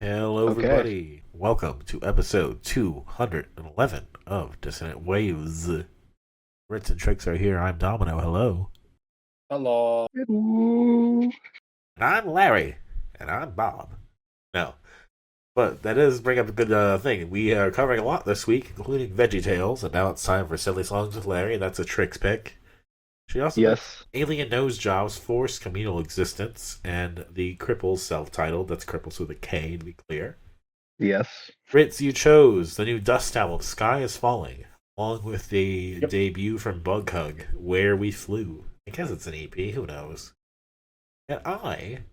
Hello, Okay. everybody. Welcome to episode 211 of Dissonant Waves. Ritz and Trix are here. I'm Domino. Hello. Hello. Ooh. And I'm Larry. And I'm Bob. No. But that does bring up a good thing. We are covering a lot this week, including VeggieTales, and now it's time for Silly Songs with Larry. That's a Trix pick. She also picked Yes. Alien Nosejob's Forced Communal Existence and the Kripples self-titled. That's Kripples with a K, to be clear. Yes. Ritz, you chose the new Dust album, Sky is Falling, along with the debut from Bughug, Where We Flew. I guess it's an EP, who knows? And I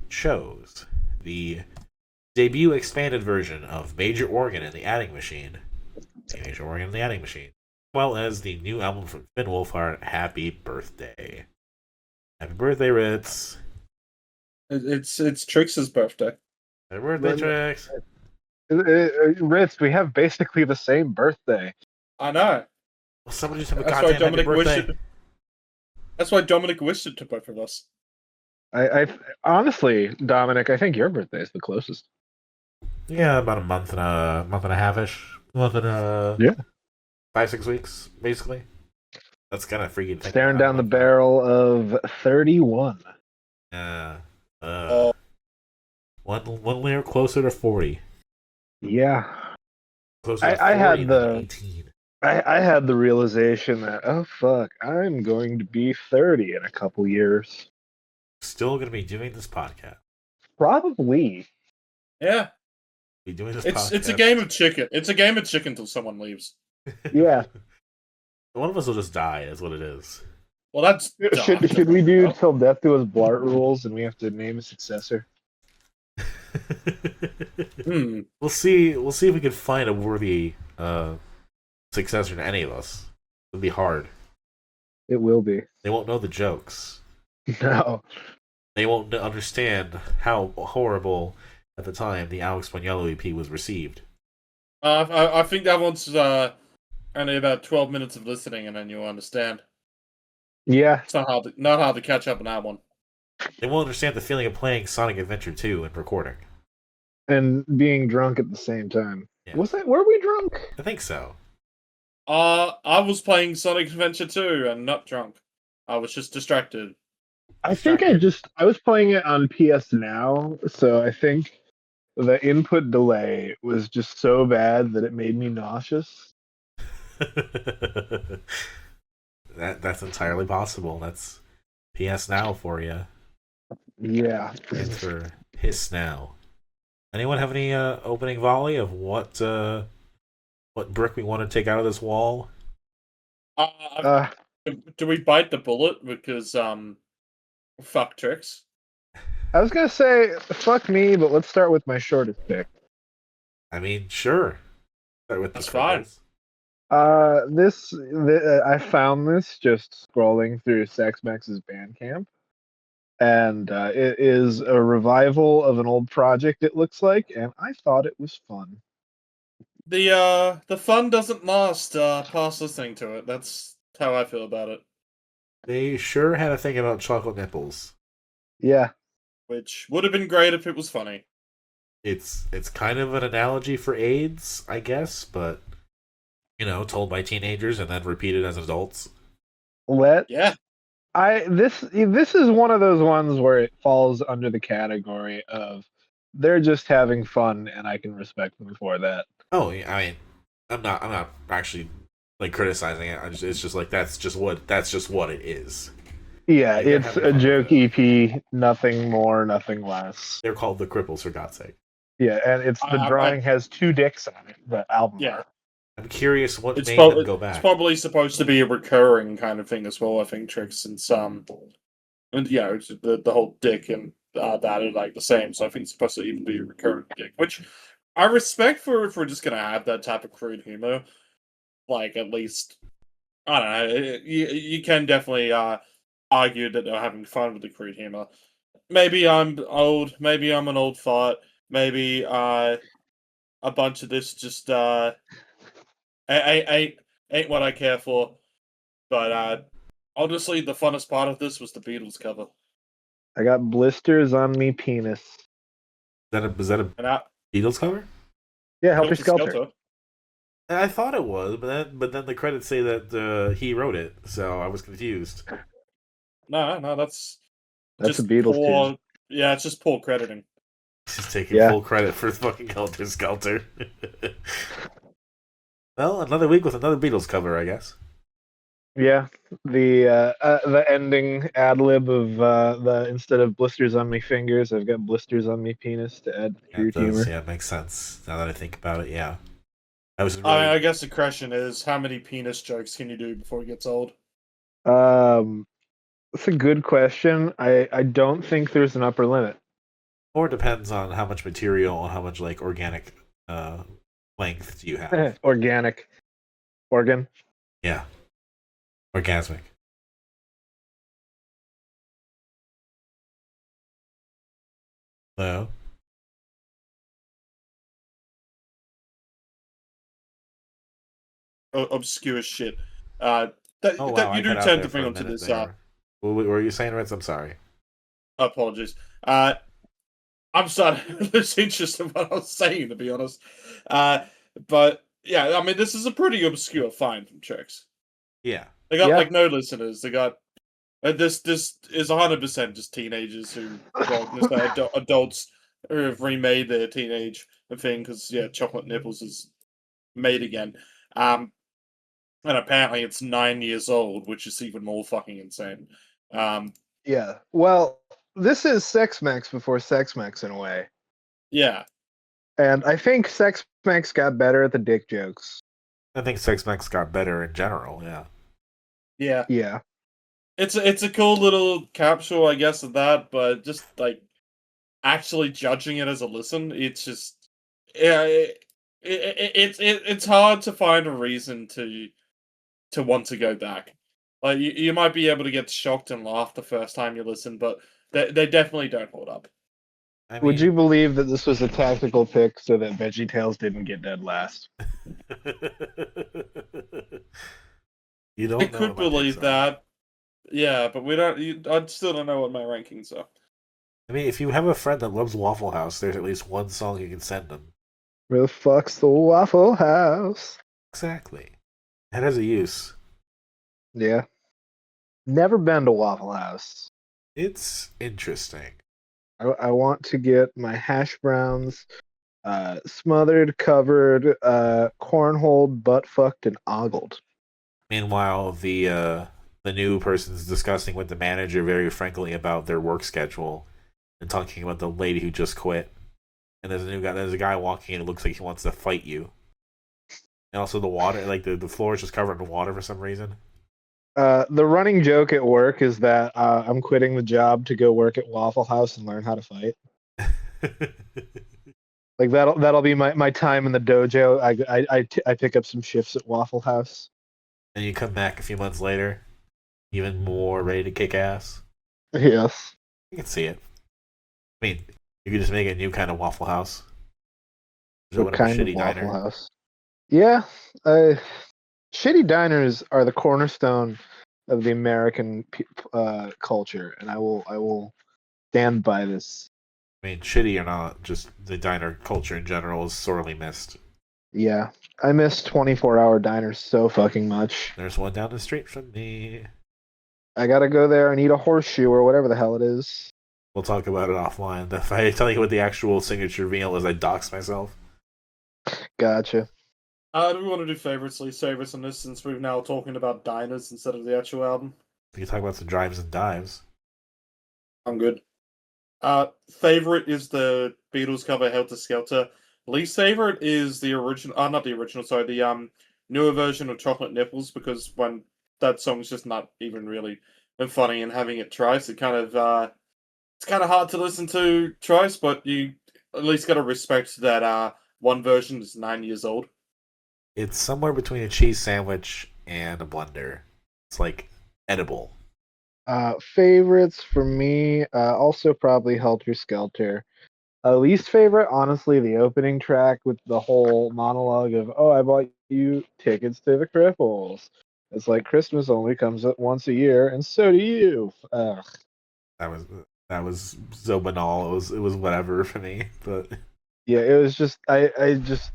chose the debut expanded version of Major Organ and the Adding Machine. Major Organ and the Adding Machine. As well as the new album from Finn Wolfhard, Happy Birthday. Happy birthday, Ritz. It's Trix's birthday. Happy birthday, Trix. Ritz, we have basically the same birthday. I know. Well, somebody just have a That's why goddamn happy Dominic wished birthday. it. That's why Dominic wished it to both of us. I honestly, Dominic, I think your birthday is the closest. Yeah, about a month and a half ish. Month and Yeah. 5-6 weeks, basically. That's kind of freaking thing. Staring down the barrel of 31. Yeah. Oh. One layer closer to 40. Yeah. Closer to 40 I had than the 18. I had the realization that, oh fuck, I'm going to be 30 in a couple years. Still gonna be doing this podcast. Probably. Yeah. Be doing this It's podcast. it's a game of chicken. It's a game of chicken till someone leaves. Yeah. One of us will just die, is what it is. Well, that's Should we do till death do us Blart rules and we have to name a successor? Hmm. We'll see if we can find a worthy successor to any of us. It'll be hard. It will be. They won't know the jokes. No. They won't understand how horrible at the time the Alex Spaniello EP was received. I think that one's only about 12 minutes of listening, and then you'll understand. Yeah. It's not hard to catch up on that one. They won't understand the feeling of playing Sonic Adventure 2 and recording. And being drunk at the same time. Yeah. Were we drunk? I think so. I was playing Sonic Adventure 2 and not drunk. I was just distracted. I think I was playing it on PS Now, so I think the input delay was just so bad that it made me nauseous. That's entirely possible. That's PS Now for you. Yeah. It's for Hiss Now. Anyone have any opening volley of what brick we want to take out of this wall? Do we bite the bullet? Because fuck Trix. I was gonna say fuck me, but let's start with my shortest pick. I mean, sure. Start with That's the fine. I found this just scrolling through Sex Max's Bandcamp, and it is a revival of an old project. It looks like, and I thought it was fun. The fun doesn't last past listening to it. That's how I feel about it. They sure had a thing about chocolate nipples. Yeah. Which would have been great if it was funny. It's kind of an analogy for AIDS, I guess, but told by teenagers and then repeated as adults. Yeah. This is one of those ones where it falls under the category of they're just having fun, and I can respect them for that. Oh, yeah, I mean, I'm not actually like criticizing it. It's just like that's just what it is. Yeah, Like, it's a joke EP, nothing more, nothing less. They're called the Kripples, for God's sake. Yeah, and the drawing has 2 dicks on it. The album. Yeah. art. I'm curious what It's made them go it's back. probably supposed to be a recurring kind of thing as well, I think, Trix, since and it's the whole dick and that are like the same, so I think it's supposed to even be a recurring dick. Which I respect for if we're just gonna have that type of crude humor. Like, at least I don't know, you can definitely argue that they're having fun with the crude humor. Maybe I'm old, maybe I'm an old fart, maybe a bunch of this just ain't what I care for. But honestly, the funnest part of this was the Beatles cover. I got blisters on me penis. Is that a And Beatles cover? Yeah, Helter Skelter. I thought it was, but then the credits say that he wrote it, so I was confused. No, that's That's a just Beatles poor. tune. Yeah, it's just poor crediting. She's taking Yeah. full credit for fucking Helter Skelter. Well, another week with another Beatles cover, I guess. Yeah, the ending ad lib of the instead of blisters on me fingers, I've got blisters on me penis to add That crude does, humor. yeah, makes sense now that I think about it. Yeah, I was I really. guess the question is, how many penis jokes can you do before it gets old? Um, that's a good question. I don't think there's an upper limit. Or depends on how much material and how much like organic uh length do you have. Organic organ. Yeah, orgasmic. So, Obscure shit. Uh, that oh wow, that I you do cut out tend there to for bring a onto minute this. there. What were you saying, Ritz? I'm sorry. Apologies. I'm starting to lose interest in what I was saying, to be honest. But yeah, I mean, this is a pretty obscure find from Trix. Yeah, They got Yeah. like no listeners. They got this is 100% just teenagers who, well, just adults who have remade their teenage thing because yeah, chocolate nipples is made again. Um, and apparently it's 9 years old, which is even more fucking insane. Um, Yeah. Well, this is Sex Max before Sex Max in a way. yeah, And I think Sex Max got better at the dick jokes. I think Sex Max got better in general. Yeah, yeah. Yeah. It's a cool little capsule, I guess, of that, but just like actually judging it as a listen, it's just yeah, it's hard to find a reason to want to go back. Like you might be able to get shocked and laugh the first time you listen, but they definitely don't hold up. I Would you mean, believe that this was a tactical pick so that VeggieTales didn't get dead last? you I don't know could what my picks believe are. that, yeah, but we don't. I still don't know what my rankings are. I mean, if you have a friend that loves Waffle House, there's at least one song you can send them. Where the fuck's the Waffle House? Exactly. It has a use. Yeah. Never been to Waffle House. It's interesting. I want to get my hash browns smothered, covered, cornholed, butt fucked, and ogled. Meanwhile, the new person's discussing with the manager very frankly about their work schedule and talking about the lady who just quit. And there's a guy walking in. It looks like he wants to fight you. And also the water, like the floor is just covered in water for some reason. The running joke at work is that I'm quitting the job to go work at Waffle House and learn how to fight. Like that'll be my time in the dojo. I pick up some shifts at Waffle House. And you come back a few months later, even more ready to kick ass. Yes. You can see it. I mean, you could just make a new kind of Waffle House. Just What open up a kind of shitty Waffle diner. House? Yeah. Shitty diners are the cornerstone of the American culture, and I will stand by this. I mean, shitty or not, just the diner culture in general is sorely missed. Yeah, I miss 24-hour diners so fucking much. There's one down the street from me. I gotta go there and eat a horseshoe or whatever the hell it is. We'll talk about it offline. If I tell you what the actual signature meal is, I dox myself. Gotcha. Do we want to do favorites, least favorites on this since we're now talking about diners instead of the actual album? We can talk about some drives and dives. I'm good. Favorite is the Beatles cover Helter Skelter. Least favorite is the original, not the original, sorry, the newer version of Chocolate Nipples because when that song's just not even really funny and having it twice, it's kind of hard to listen to twice, but you at least got to respect that one version is 9 years old. It's somewhere between a cheese sandwich and a blender. It's like edible. Favorites for me, also probably Helter Skelter. Least favorite, honestly, the opening track with the whole monologue of, "Oh, I bought you tickets to the Kripples." It's like Christmas only comes up once a year, and so do you. That was that was so banal. It was whatever for me. But Yeah, it was just I just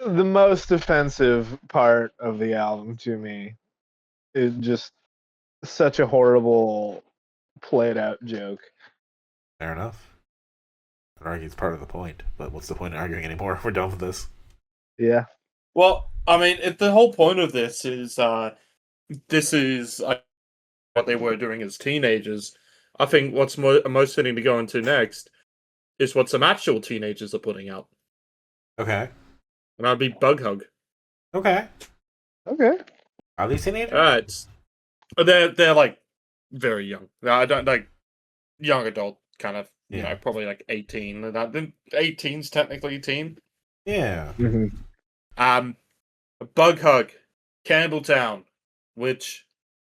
the most offensive part of the album to me. It just such a horrible played out joke. Fair enough. I'd argue it's part of the point, but what's the point in arguing anymore? We're done with this. Yeah. Well, I mean, the whole point of this is what they were doing as teenagers. I think what's most fitting to go into next is what some actual teenagers are putting out, Okay. and that'd be Bughug. Okay. Okay. Are these teenagers? They're like very young. I don't like young adult kind of. You Yeah. know, probably like 18. 18's technically a teen. Yeah. Bughug, Campbelltown, which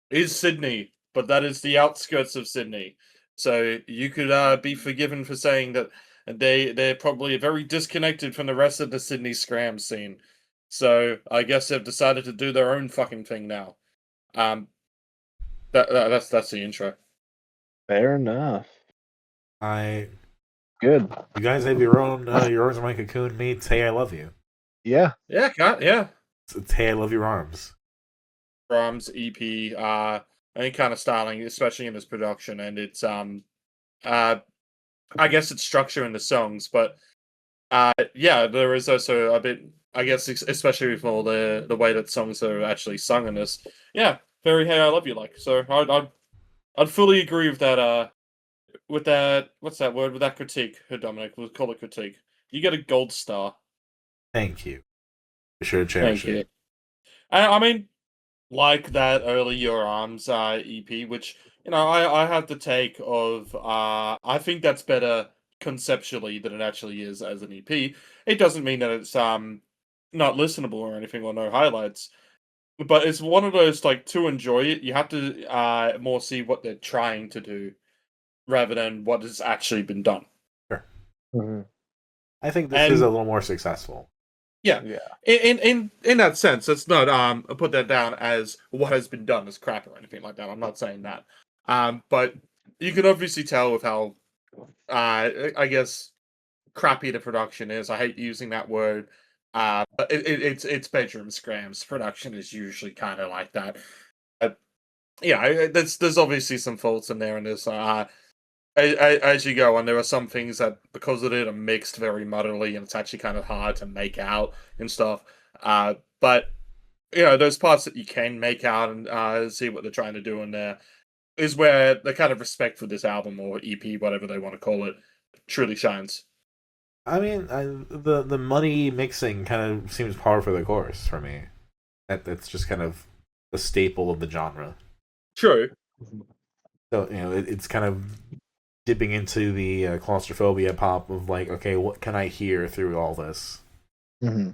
is Sydney, but that is the outskirts of Sydney. So you could be forgiven for saying that they're probably very disconnected from the rest of the Sydney scram scene. So I guess they've decided to do their own fucking thing now. That's the intro. Fair enough. Good. You guys have your own Yours Are My Cocoon meets Hey I Love You. Yeah. Yeah, yeah. It's Hey I Love Your Arms. Drums, EP, any kind of styling, especially in this production, and it's I guess it's structure in the songs, but yeah, there is also a bit, I guess, especially with all the way that songs are actually sung in this. Yeah, very Hey I Love You like. So I'd fully agree with that. With that, what's that word? With that critique, Dominic, we'll call it critique. You get a gold star. Thank you. I sure cherish Thank you. it. I mean, like that early Your Arms EP, which, you know, I have the take of I think that's better conceptually than it actually is as an EP. It doesn't mean that it's not listenable or anything, or no highlights, but it's one of those, like, to enjoy it, you have to more see what they're trying to do rather than what has actually been done. Sure. Mm-hmm. I think this is a little more successful. Yeah. In that sense, it's not put that down as what has been done as crap or anything like that. I'm not saying that. But you can obviously tell with how I guess crappy the production is. I hate using that word. But it's bedroom scrams. Production is usually kind of like that. Yeah, there's obviously some faults in there in this. As you go, and there are some things that, because of it, are mixed very muddily, and it's actually kind of hard to make out and stuff. But you know, those parts that you can make out and see what they're trying to do in there is where the kind of respect for this album or EP, whatever they want to call it, truly shines. I mean, the muddy mixing kind of seems par for the course for me. That's just kind of a staple of the genre. True. So, you know, it's kind of dipping into the claustrophobia pop of, like, okay, what can I hear through all this? Mm-hmm.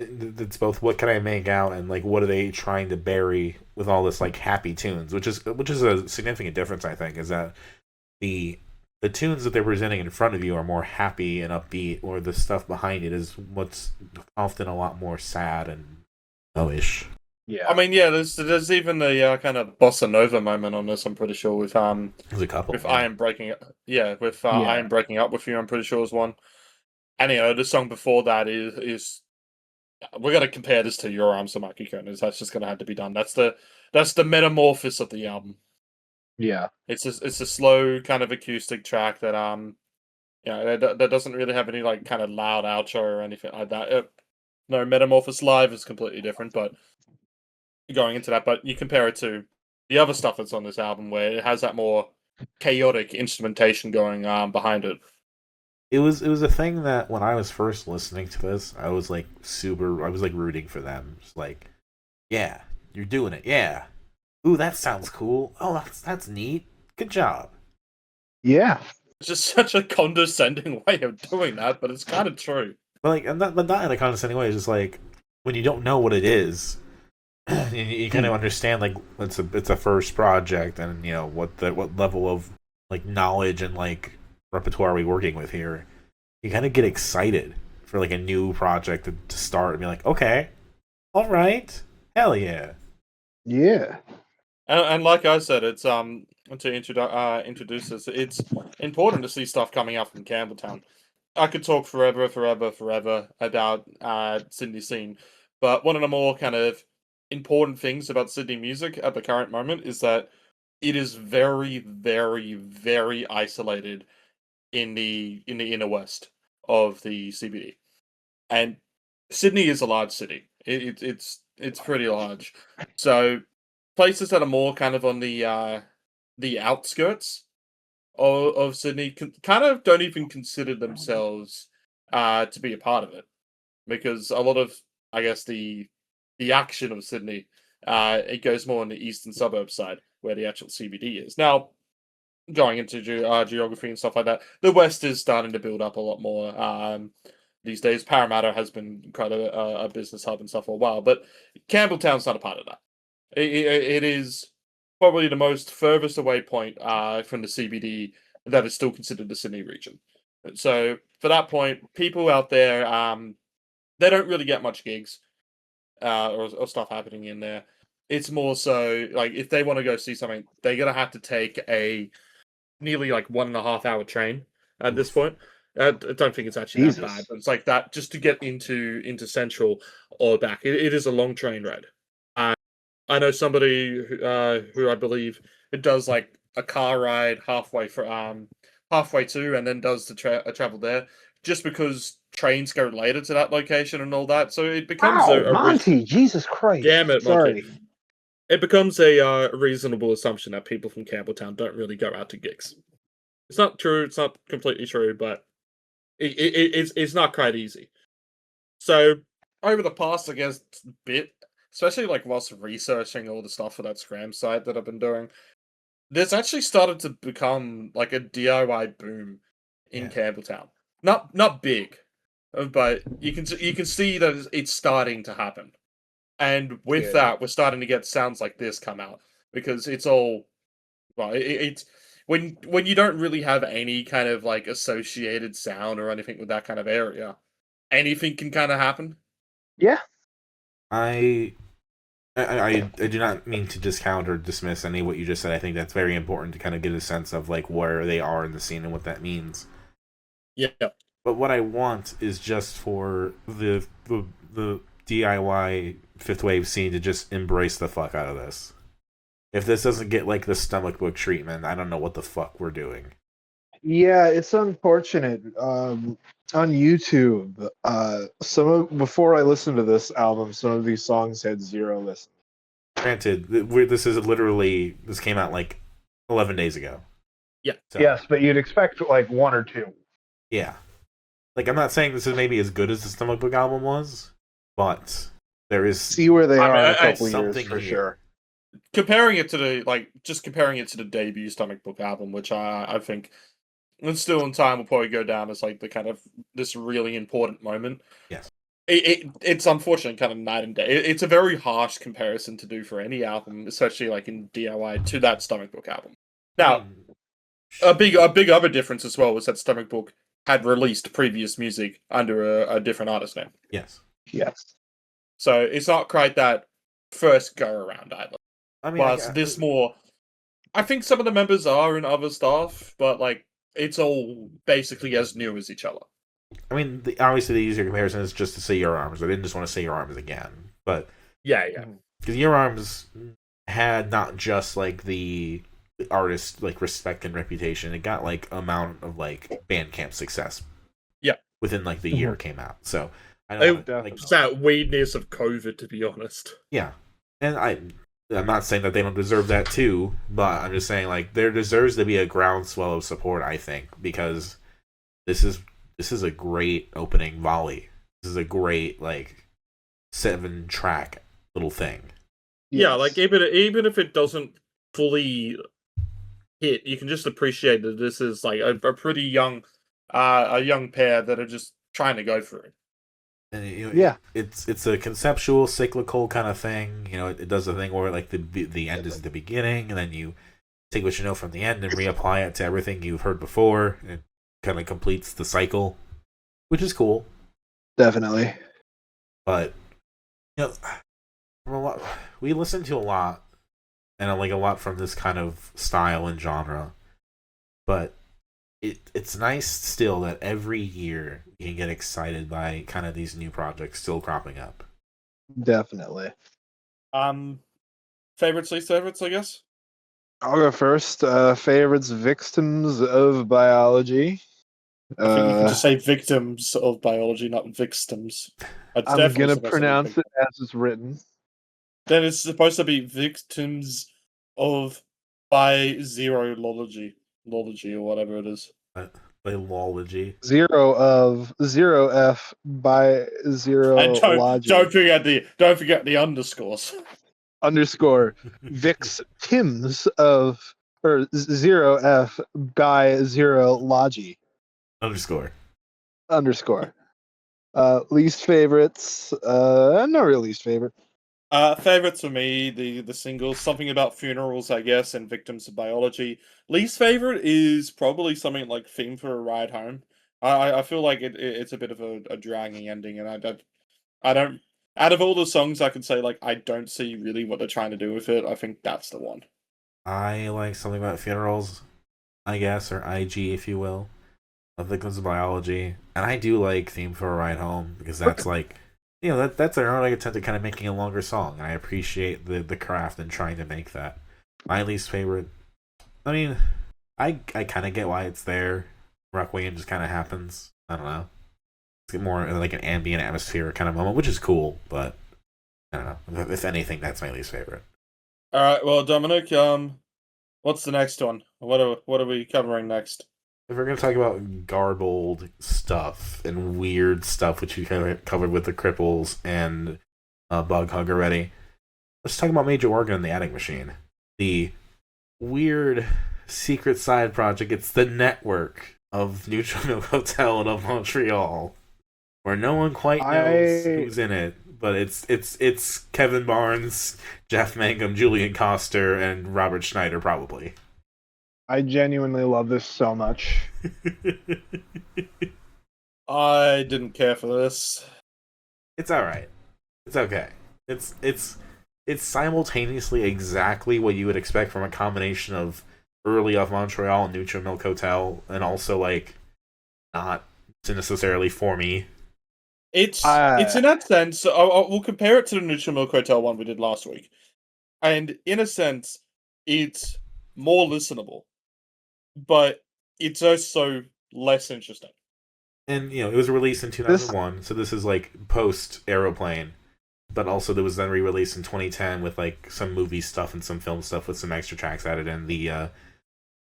It's both what can I make out and, like, what are they trying to bury with all this, like, happy tunes, which is a significant difference, I think, is that the tunes that they're presenting in front of you are more happy and upbeat, or the stuff behind it is what's often a lot more sad and lowish. Yeah. I mean, yeah, there's even a kind of bossa nova moment on this. I'm pretty sure with There's a couple. with I Am Breaking Up. Yeah, with I Am Breaking Up With You. I'm pretty sure is one. And you know, the song before that is we're gonna compare this to Your Arms Are My Cocoon. That's just gonna have to be done. That's the metamorphosis of the album. Yeah. It's a slow kind of acoustic track that that doesn't really have any, like, kind of loud outro or anything like that. No, Metamorphosis Live is completely different, but going into that, but you compare it to the other stuff that's on this album where it has that more chaotic instrumentation going behind it. It was a thing that when I was first listening to this, I was like rooting for them. Just like, yeah, you're doing it. Yeah. Ooh, that sounds cool. Oh, that's neat. Good job. Yeah. It's just such a condescending way of doing that, but it's kind of true. But not in a condescending way. It's just like when you don't know what it is, you kind of understand, like, it's a first project, and you know what level of, like, knowledge and, like, repertoire are we working with here. You kind of get excited for, like, a new project to start and be like, okay, all right, hell yeah. Yeah. And like I said, it's to introduce this, it's important to see stuff coming out from Campbelltown. I could talk forever about Sydney scene, but one of the more kind of important things about Sydney music at the current moment is that it is very isolated in the inner west of the CBD, and Sydney is a large city. It's pretty large, so places that are more kind of on the outskirts of Sydney kind of don't even consider themselves to be a part of it because a lot of I guess the action of Sydney it goes more on the eastern suburb side where the actual CBD is. Now, going into geography and stuff like that, the west is starting to build up a lot more these days. Parramatta has been quite a business hub and stuff for a while, but Campbelltown's not a part of that. It is probably the most furthest away point from the CBD that is still considered the Sydney region. So for that point, people out there, they don't really get much gigs or stuff happening in there. It's more so like if they want to go see something, they're gonna have to take a nearly like 1.5 hour train at this point. I don't think it's actually that bad, but it's like that just to get into Central or back. It is a long train ride. I know somebody who I believe it does like a car ride halfway to, and then does the travel there, just because trains go later to that location and all that. So it becomes Monty, Jesus Christ! Damn it, Monty. Sorry. It becomes a reasonable assumption that people from Campbelltown don't really go out to gigs. It's not true. It's not completely true, but it's not quite easy. So over the past, I guess, bit, especially like whilst researching all the stuff for that Scram site that I've been doing, there's actually started to become like a DIY boom in Campbelltown. Not big, but you can see that it's starting to happen. And with that, we're starting to get sounds like this come out because it's all well. It's when you don't really have any kind of like associated sound or anything with that kind of area, anything can kind of happen. Yeah. I do not mean to discount or dismiss any of what you just said. I think that's very important to kind of get a sense of like where they are in the scene and what that means. Yeah. But what I want is just for the DIY fifth wave scene to just embrace the fuck out of this. If this doesn't get like the stomach book treatment, I don't know what the fuck we're doing. Yeah, it's unfortunate. On YouTube, before I listened to this album, some of these songs had 0 listens. Granted, this came out like 11 days ago. Yeah. So. Yes, but you'd expect like 1 or 2. Yeah. Like, I'm not saying this is maybe as good as the Stomach Book album was, but there is... See where they are in a couple years, for sure. Comparing it to the debut Stomach Book album, which I think and Still in Time will probably go down as like the kind of this really important moment. Yes. It's unfortunate, kind of night and day. It's a very harsh comparison to do for any album, especially like in DIY, to that Stomach Book album. Now, a big other difference as well was that Stomach Book had released previous music under a different artist name. Yes. Yes. So it's not quite that first go around either. I mean, whilst this more, I think some of the members are in other stuff, but like it's all basically as new as each other. I mean, obviously the easier comparison is just to say Your Arms. I didn't just want to say Your Arms again, but yeah, because Your Arms had not just like the artist like respect and reputation, it got like amount of like Bandcamp success. Yeah, within like the year it came out. So I don't like that weirdness of COVID, to be honest. Yeah, and I'm not saying that they don't deserve that too, but I'm just saying like there deserves to be a groundswell of support. I think because this is a great opening volley. This is a great like 7-track little thing. Yeah, like even if it doesn't fully hit, you can just appreciate that this is like a pretty young pair that are just trying to go for it. And, you know, it's a conceptual cyclical kind of thing. You know, it does the thing where like the end is the beginning, and then you take what you know from the end and reapply it to everything you've heard before. It kind of completes the cycle, which is cool. Definitely. But you know, we listen to a lot, and like a lot from this kind of style and genre. But it's nice still that every year you can get excited by kind of these new projects still cropping up. Definitely. Favorites, least favorites, I guess. I'll go first. Favorites, victims of biology. I think you could just say victims of biology, not victims. It's I'm definitely gonna supposed to be pronounce it victims. as it's written. Then it's supposed to be victims of biology, or whatever it is. Biology. 0 by 0 And logic. don't forget the underscores. Underscore victims of or 0 by 0 logi. Underscore. Underscore. Least favorites. No real least favorite. Favorites for me, the singles, something about funerals, I guess, and victims of biology. Least favorite is probably something like Theme for a Ride Home. I feel like it's a bit of a dragging ending, and I don't. Out of all the songs, I can say like I don't see really what they're trying to do with it. I think that's the one. I like something about funerals, I guess, or IG, if you will, of victims of biology, and I do like Theme for a Ride Home because that's like, that's their own attempt at kind of making a longer song, and I appreciate the craft in trying to make that. My least favorite, I mean, I kind of get why it's there. Requiem just kind of happens. I don't know. It's more like an ambient atmosphere kind of moment, which is cool, but I don't know. If anything, that's my least favorite. All right, well, Dominic, what's the next one? What are we covering next? If we're going to talk about garbled stuff and weird stuff, which we kind of covered with the Kripples and bughug already, let's talk about Major Organ and the Attic Machine. The weird secret side project. It's the network of Neutral Milk Hotel and of Montreal, where no one quite knows who's in it. But it's Kevin Barnes, Jeff Mangum, Julian Coster, and Robert Schneider, probably. I genuinely love this so much. I didn't care for this. It's alright. It's okay. It's simultaneously exactly what you would expect from a combination of early of Montreal and Neutral Milk Hotel, and also like not necessarily for me. It's in that sense. We'll compare it to the Neutral Milk Hotel one we did last week, and in a sense, it's more listenable, but it's also less interesting. And it was released in 2001, so this is like post Aeroplane, but also there was then re-released in 2010 with like some movie stuff and some film stuff with some extra tracks added in. The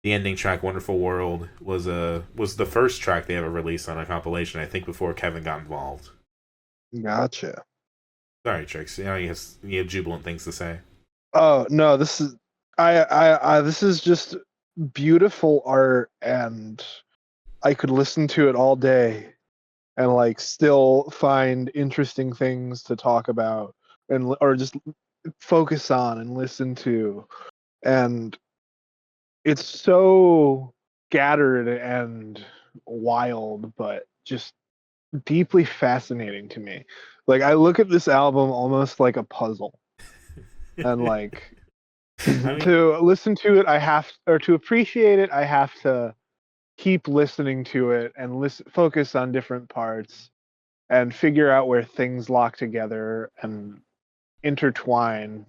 ending track, "Wonderful World," was the first track they ever released on a compilation, I think, before Kevin got involved. Gotcha. Sorry, Trix. You have jubilant things to say. Oh no, this is this is just beautiful art, and I could listen to it all day and like still find interesting things to talk about or just focus on and listen to. And it's so scattered and wild, but just deeply fascinating to me. Like I look at this album almost like a puzzle. And like to listen to it, to appreciate it, I have to keep listening to it and focus on different parts and figure out where things lock together and intertwine.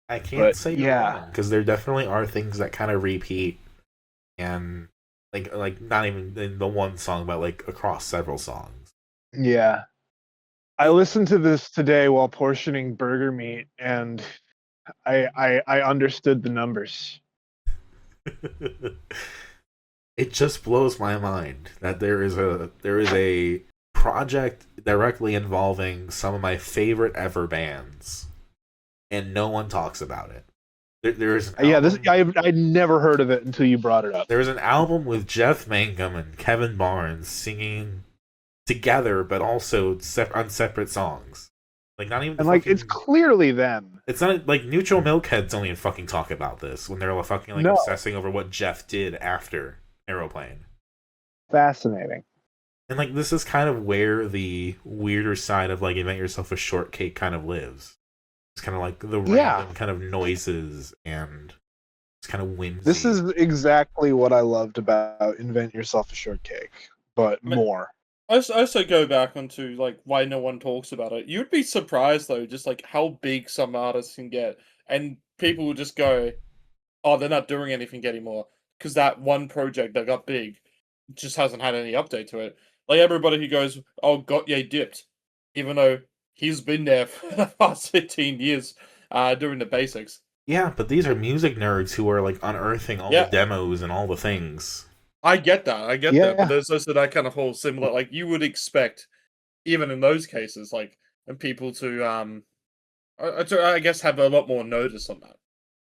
I can't say you're wrong, because there definitely are things that kind of repeat, and like not even in the one song, but like across several songs. Yeah. I listened to this today while portioning burger meat, and I understood the numbers. It just blows my mind that there is a project directly involving some of my favorite ever bands, and no one talks about it. There's I'd never heard of it until you brought it up. There's an album with Jeff Mangum and Kevin Barnes singing together, but also on separate songs. Like not even. And like it's clearly them. It's not like Neutral Milk Heads don't even fucking talk about this when they're fucking obsessing over what Jeff did after Aeroplane. Fascinating. And like this is kind of where the weirder side of like Invent Yourself a Shortcake kind of lives. It's kind of like the random kind of noises and It's kind of whimsy. This is exactly what I loved about Invent Yourself a Shortcake, but more. I also go back onto like why no one talks about it. You'd be surprised though, just like how big some artists can get, and people will just go, "Oh, they're not doing anything anymore," because that one project that got big just hasn't had any update to it. Like everybody who goes, "Oh, Gautier dipped," even though he's been there for the past 15 years, doing the basics. Yeah, but these are music nerds who are like unearthing all the demos and all the things. I get that, that, but there's also that kind of whole similar, like, you would expect, even in those cases, like, and people to, I guess, have a lot more notice on that.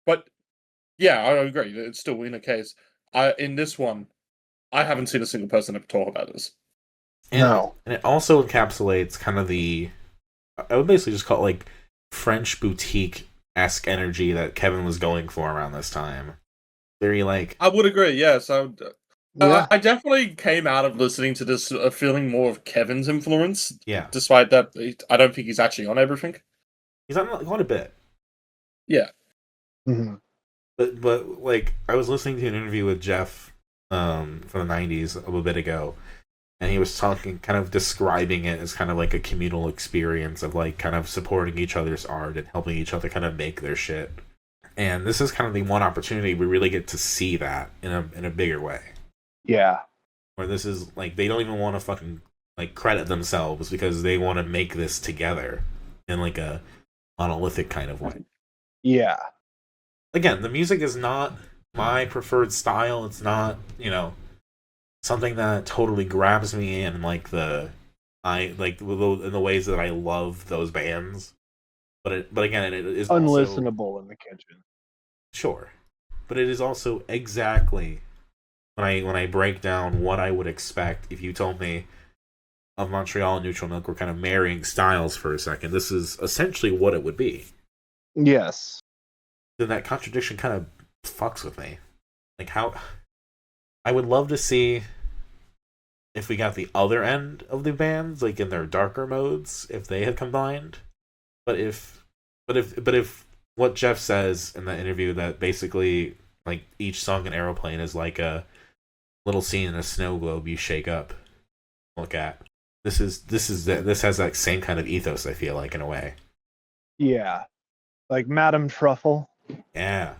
But, yeah, I agree, it's still in a case. In this one, I haven't seen a single person ever talk about this. And it also encapsulates kind of I would basically just call it, like, French boutique-esque energy that Kevin was going for around this time. Very, like... I would agree, yes, I definitely came out of listening to this feeling more of Kevin's influence. Yeah. Despite that, I don't think he's actually on everything. He's on quite a bit. Yeah. Mm-hmm. But like, I was listening to an interview with Jeff from the 90s a bit ago, and he was talking, kind of describing it as kind of like a communal experience of like kind of supporting each other's art and helping each other kind of make their shit. And this is kind of the one opportunity we really get to see that in a bigger way. Yeah. Where this is, like, they don't even want to fucking, like, credit themselves because they want to make this together in, like, a monolithic kind of way. Yeah. Again, the music is not my preferred style. It's not, something that totally grabs me in, like, in the ways that I love those bands. But again, it is unlistenable in the kitchen. Sure. But it is also exactly... When I break down what I would expect if you told me of Montreal and Neutral Milk were kind of marrying styles for a second, this is essentially what it would be. Yes. Then that contradiction kind of fucks with me. Like, how... I would love to see if we got the other end of the bands, like in their darker modes, if they had combined. But if what Jeff says in that interview, that basically, like, each song in Aeroplane is like a little scene in a snow globe you shake up, look at. This has that same kind of ethos, I feel like, in a way. Yeah. Like Madame Truffle. Yeah.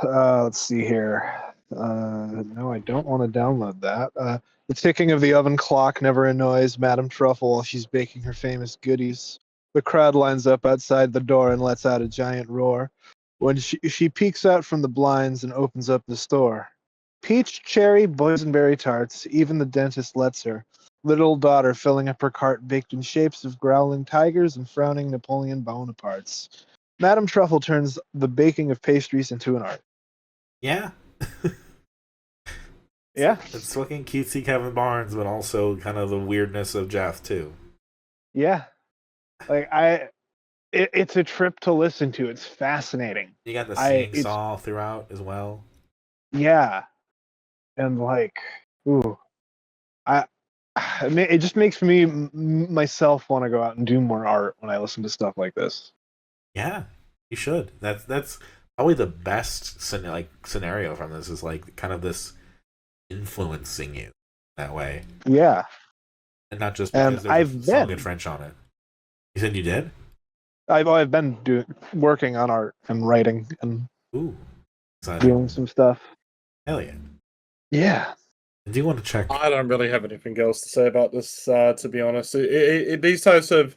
Let's see here. No, I don't want to download that. The ticking of the oven clock never annoys Madame Truffle while she's baking her famous goodies. The crowd lines up outside the door and lets out a giant roar when she peeks out from the blinds and opens up the store. Peach, cherry, boysenberry tarts, even the dentist lets her. Little daughter filling up her cart baked in shapes of growling tigers and frowning Napoleon Bonapartes. Madame Truffle turns the baking of pastries into an art. Yeah. Yeah. It's fucking cutesy Kevin Barnes, but also kind of the weirdness of Jeff, too. Yeah. Like, it's a trip to listen to. It's fascinating. You got the sing-saw throughout as well. Yeah. And like, ooh, it just makes me myself want to go out and do more art when I listen to stuff like this. Yeah, you should. That's probably the best scenario from this, is like kind of this influencing you that way. Yeah, and not just because there's a song in French on it. You said you did? I've been working on art and writing and doing some stuff. Hell yeah. Yeah. Do you want to check? I don't really have anything else to say about this, to be honest. These types of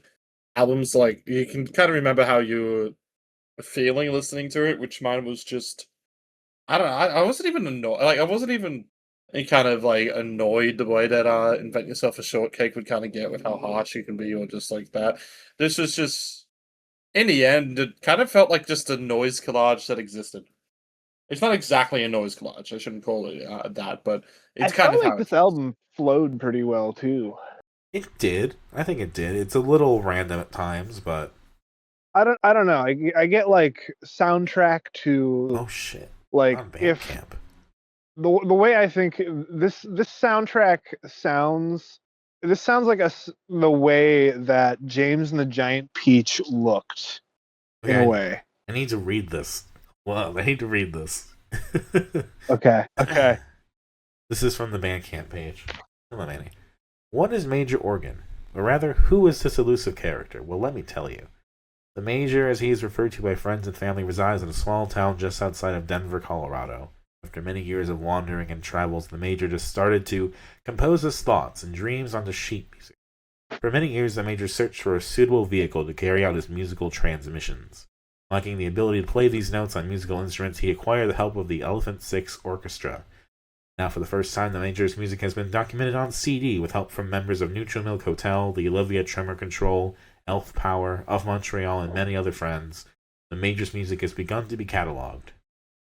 albums, like, you can kind of remember how you were feeling listening to it, which mine was just... I don't know, I wasn't even annoyed. Like, I wasn't even kind of, like, annoyed the way that Invent Yourself a Shortcake would kind of get with how harsh you can be, or just like that. This was just... In the end, it kind of felt like just a noise collage that existed. It's not exactly a noise collage. I shouldn't call it that, but it's kind of like this album flowed pretty well too. It did. I think it did. It's a little random at times, but I don't know. I get like soundtrack to. Oh shit! Like if camp. The way I think this soundtrack sounds. This sounds like the way that James and the Giant Peach looked, in a way. I need to read this Well, I hate to read this. Okay. Okay. This is from the Bandcamp page. Hello, Manny. What is Major Organ? Or rather, who is this elusive character? Well, let me tell you. The Major, as he is referred to by friends and family, resides in a small town just outside of Denver, Colorado. After many years of wandering and travels, the Major just started to compose his thoughts and dreams onto sheet music. For many years, the Major searched for a suitable vehicle to carry out his musical transmissions. Lacking the ability to play these notes on musical instruments, he acquired the help of the Elephant Six Orchestra. Now, for the first time, the Major's music has been documented on CD with help from members of Neutral Milk Hotel, the Olivia Tremor Control, Elf Power, of Montreal, and many other friends. The Major's music has begun to be cataloged.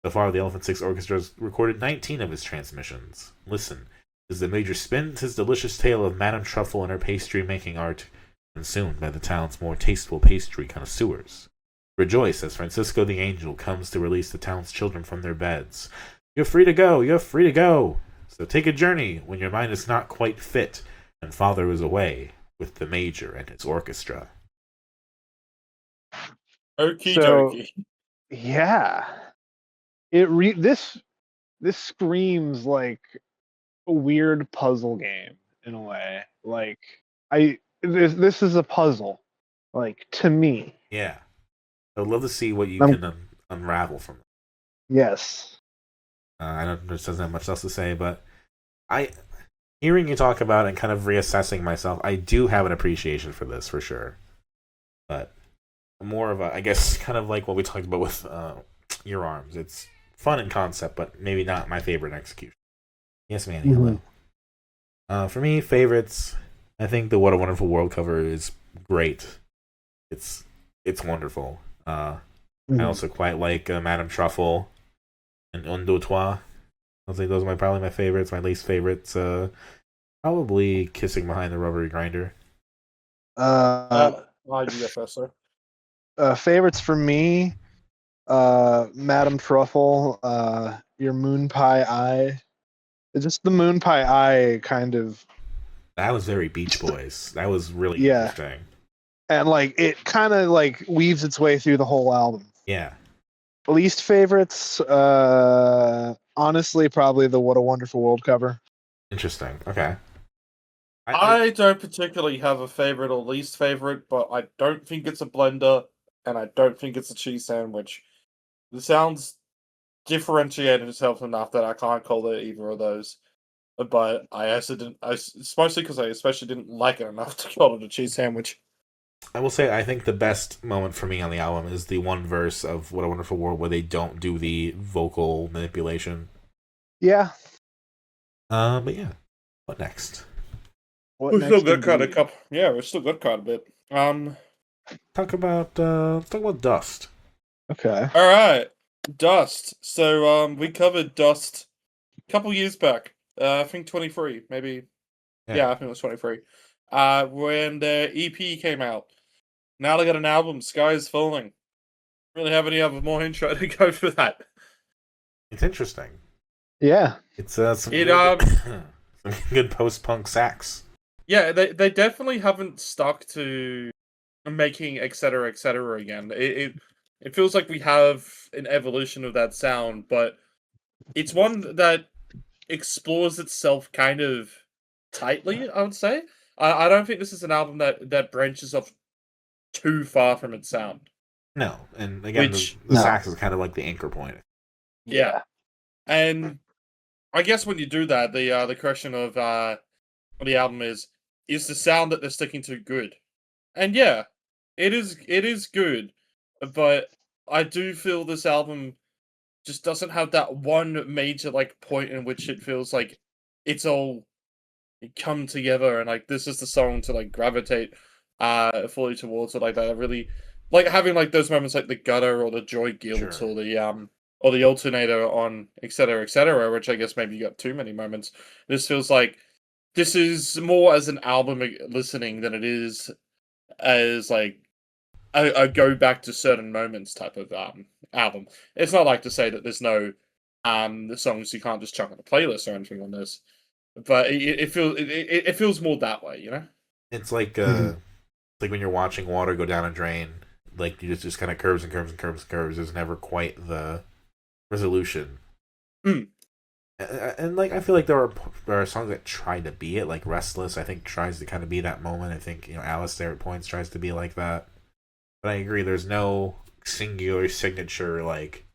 So far, the Elephant Six Orchestra has recorded 19 of his transmissions. Listen, as the Major spins his delicious tale of Madame Truffle and her pastry-making art, consumed by the town's more tasteful pastry connoisseurs. Rejoice as Francisco the Angel comes to release the town's children from their beds. You're free to go, you're free to go. So take a journey when your mind is not quite fit and father is away with the Major and his orchestra. Okie So- dokie. Yeah. This screams like a weird puzzle game in a way. Like this is a puzzle. Like to me. Yeah. I'd love to see what you can unravel from it. Yes. I know this doesn't have much else to say, but hearing you talk about it and kind of reassessing myself, I do have an appreciation for this for sure. But more of a, I guess, kind of like what we talked about with Your Arms. It's fun in concept, but maybe not my favorite execution. Yes, Manny, hello. For me, favorites, I think the What a Wonderful World cover is great. It's wonderful. I also quite like Madame Truffle and Un, Deux, Trois. I think those are probably my favorites. My least favorites, probably Kissing Behind the Rubbery Grinder. You go first, sir. Favorites for me, Madame Truffle, your moon pie eye. It's just the moon pie eye kind of. That was very Beach Boys. That was really Yeah. interesting. And like it kind of like weaves its way through the whole album. Yeah. Least favorites, honestly, probably the What a Wonderful World cover. Interesting. Okay. I don't particularly have a favorite or least favorite, but I don't think it's a blender, and I don't think it's a cheese sandwich. The sounds differentiated itself enough that I can't call it either of those. But I also didn't. It's mostly because I especially didn't like it enough to call it a cheese sandwich. I will say I think the best moment for me on the album is the one verse of What a Wonderful World where they don't do the vocal manipulation. Yeah. But yeah. What next? What We next still got indeed? quite a couple. Yeah, we still got quite a bit. Let's talk about Dust. Okay. All right, Dust. So we covered Dust a couple years back. I think 23, maybe. Yeah, I think it was 23. When their EP came out. Now they got an album, Sky is Falling. Really have any other more intro to go for that? It's interesting. Yeah. It's some good post-punk sax. Yeah, they definitely haven't stuck to making etc. again. It feels like we have an evolution of that sound, but it's one that explores itself kind of tightly, I would say. I don't think this is an album that branches off too far from its sound. No, and again, the sax is kind of like the anchor point. Yeah. And I guess when you do that, the question of the album is the sound that they're sticking to good? And yeah, it is good, but I do feel this album just doesn't have that one major like point in which it feels like it's all come together and like this is the song to like gravitate fully towards it like that. I really like having like those moments like the gutter or the joy guilt Sure. or the alternator on etc., which I guess maybe you got too many moments. This feels like this is more as an album listening than it is as like a go back to certain moments type of album. It's not like to say that there's no the songs you can't just chuck on a playlist or anything on this, but it feels more that way, you know. It's like like when you're watching water go down a drain, like you just kind of curves and curves and curves and curves. There's never quite the resolution. Mm. And like I feel like there are songs that try to be it, like Restless. I think tries to kind of be that moment. I think Alice there at points tries to be like that. But I agree. There's no singular signature like,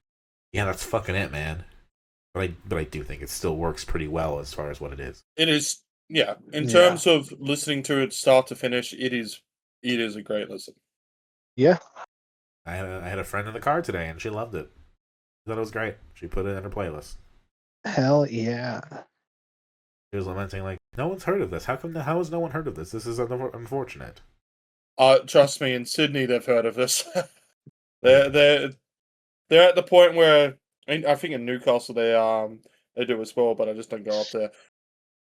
yeah, that's fucking it, man. But I do think it still works pretty well as far as what it is. It is, yeah. In Yeah. terms of listening to it start to finish, it is a great listen. Yeah. I had a friend in the car today, and she loved it. She thought it was great. She put it in her playlist. Hell yeah. She was lamenting like, no one's heard of this. How has no one heard of this? This is unfortunate. Trust me, in Sydney they've heard of this. they're at the point where I think in Newcastle they do as well, but I just don't go up there.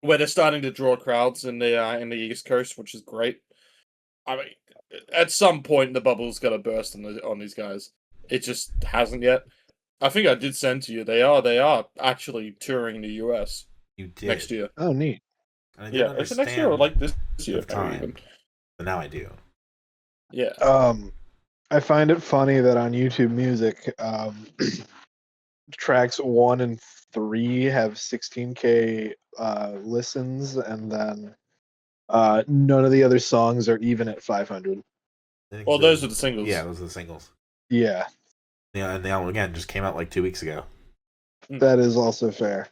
Where they're starting to draw crowds in the East Coast, which is great. I mean, at some point the bubble's got to burst on these guys. It just hasn't yet. I think I did send to you. They are actually touring the US. You did Next year. Oh, neat. Yeah, is it next year or like this year? Time. But now I do. Yeah. I find it funny that on YouTube Music, tracks 1 and 3 have 16K listens, and then none of the other songs are even at 500. Well, those are the singles. Yeah, those are the singles. Yeah. Yeah, and the album again just came out like 2 weeks ago. That is also fair.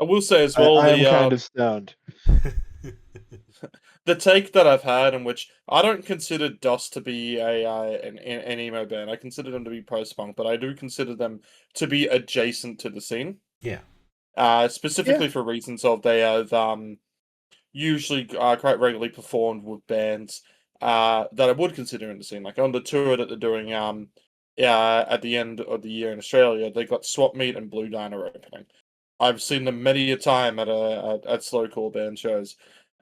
I will say as well, I am kind of stoned. The take that I've had, in which I don't consider Dust to be an emo band. I consider them to be post-punk, but I do consider them to be adjacent to the scene. Yeah. Specifically for reasons of they have usually quite regularly performed with bands that I would consider in the scene. Like on the tour that they're doing at the end of the year in Australia, they got Swap Meet and Blue Diner opening. I've seen them many a time at slowcore band shows,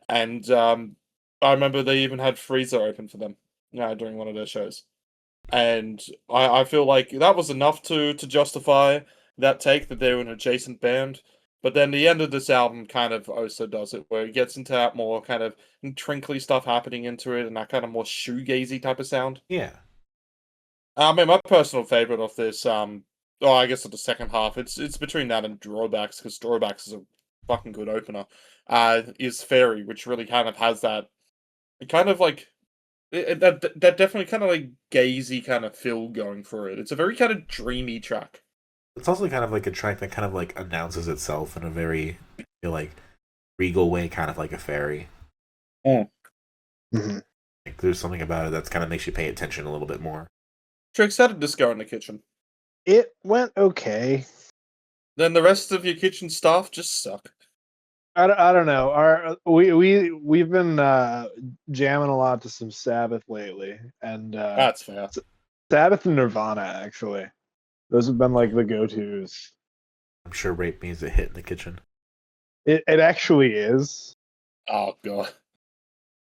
and I remember they even had Freezer open for them during one of their shows, and I feel like that was enough to justify that take that they were an adjacent band. But then the end of this album kind of also does it, where it gets into that more kind of trinkly stuff happening into it, and that kind of more shoegazy type of sound. Yeah. I mean, my personal favorite of this, I guess of the second half, it's between that and Drawbacks, because Drawbacks is a fucking good opener. Is Fairy, which really kind of has that kind of like that definitely kind of like gazy kind of feel going for it. It's a very kind of dreamy track. It's also kind of like a track that kind of like announces itself in a very like regal way, kind of like a fairy. Mm-hmm. Like, there's something about it that's kind of makes you pay attention a little bit more. Trix, how did this go in the kitchen? It went okay. Then the rest of your kitchen staff just suck. I don't know. We've been jamming a lot to some Sabbath lately, and That's fair. Sabbath and Nirvana actually. Those have been like the go-tos. I'm sure rape means a hit in the kitchen. It actually is. Oh god.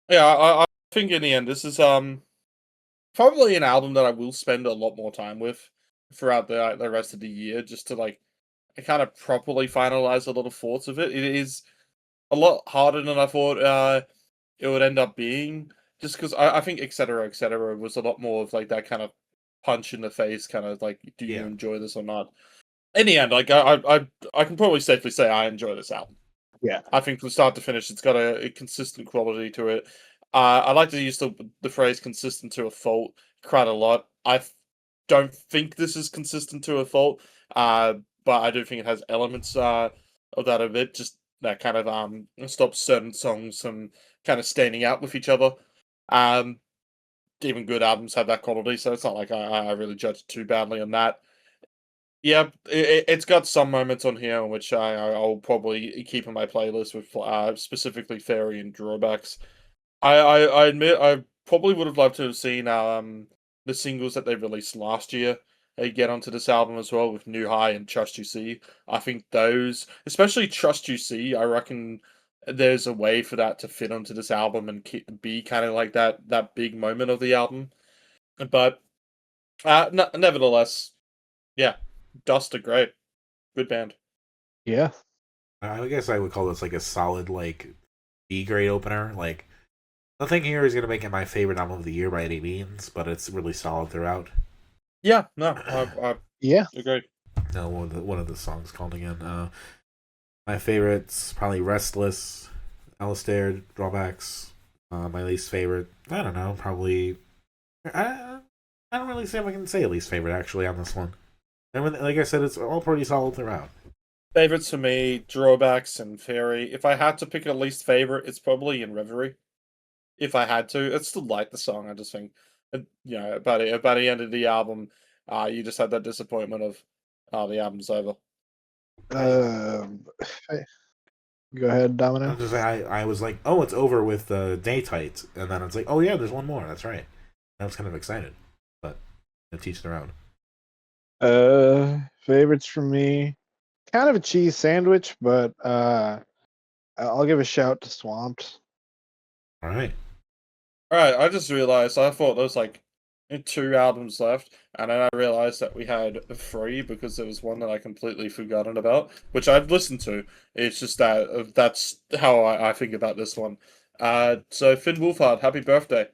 Yeah, I think in the end this is probably an album that I will spend a lot more time with throughout the rest of the year, just to like kind of properly finalize a lot of thoughts of it. It is a lot harder than I thought it would end up being, just because I think etc was a lot more of like that kind of punch in the face kind of like, do you enjoy this or not? In the end, like I can probably safely say I enjoy this album. Yeah, I think from start to finish it's got a consistent quality to it. I like to use the phrase consistent to a fault quite a lot. I don't think this is consistent to a fault, but I do think it has elements of that a bit, just that kind of stops certain songs from kind of standing out with each other. Even good albums have that quality, so it's not like I really judge it too badly on that. Yeah, it's got some moments on here in which I'll probably keep in my playlist with specifically Fairy and Drawbacks. I admit I probably would have loved to have seen the singles that they released last year get onto this album as well, with New High and Trust You See. I think those, especially Trust You See, I reckon there's a way for that to fit onto this album and be kind of like that big moment of the album. But nevertheless, yeah, Dust are great. Good band. Yeah. I guess I would call this like a solid like B grade opener. Like, nothing here is gonna make it my favorite album of the year by any means, but it's really solid throughout. Yeah, no, I Yeah. agree. No, one of the songs called again. My favorites probably Restless, Alistair, Drawbacks. My least favorite, I don't know, probably. I don't really see if I can say a least favorite actually on this one. And like I said, it's all pretty solid throughout. Favorites for me, Drawbacks and Fairy. If I had to pick a least favorite, it's probably in Reverie. If I had to, I still like the song. I just think, about the end of the album, you just had that disappointment of, the album's over. Um, Go ahead, Domino. I was like, oh, it's over with Daytight, and then it's like, oh yeah, there's one more. That's right. I was kind of excited, but teach their own. Favorites for me, kind of a cheese sandwich, but I'll give a shout to Swamped. All right. Alright, I just realized I thought there was like 2 albums left, and then I realized that we had 3 because there was one that I completely forgotten about, which I've listened to. It's just that that's how I think about this one. So Finn Wolfhard, happy birthday.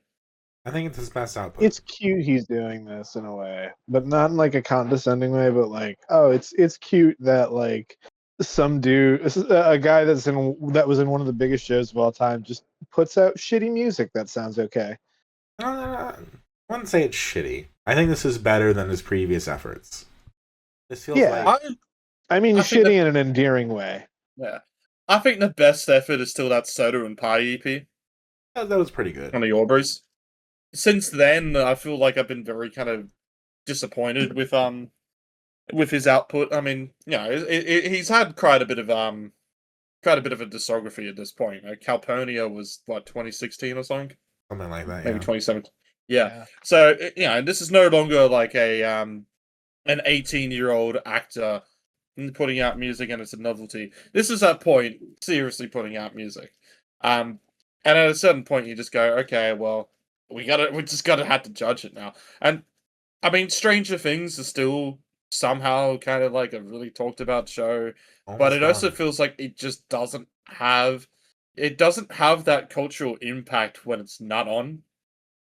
I think it's his best output. It's cute he's doing this in a way, but not in like a condescending way, but like, oh, it's cute that like some dude, a guy that was in one of the biggest shows of all time, just puts out shitty music that sounds okay. I wouldn't say it's shitty. I think this is better than his previous efforts. This feels like... I mean, shitty in an endearing way. Yeah. I think the best effort is still that Soda and Pie EP. That was pretty good. On the Aubrey's. Since then, I feel like I've been very kind of disappointed with his output. I mean, he's had quite a bit of a discography at this point. Calpurnia was what, 2016 or something? Something like that, maybe yeah. 2017. Yeah. So and this is no longer like an 18-year-old actor putting out music and it's a novelty. This is that point, seriously putting out music. And at a certain point, you just go, okay, well, we just gotta have to judge it now. And I mean, Stranger Things is still somehow kind of like a really talked about show, but it also feels like it just doesn't have that cultural impact when it's not on.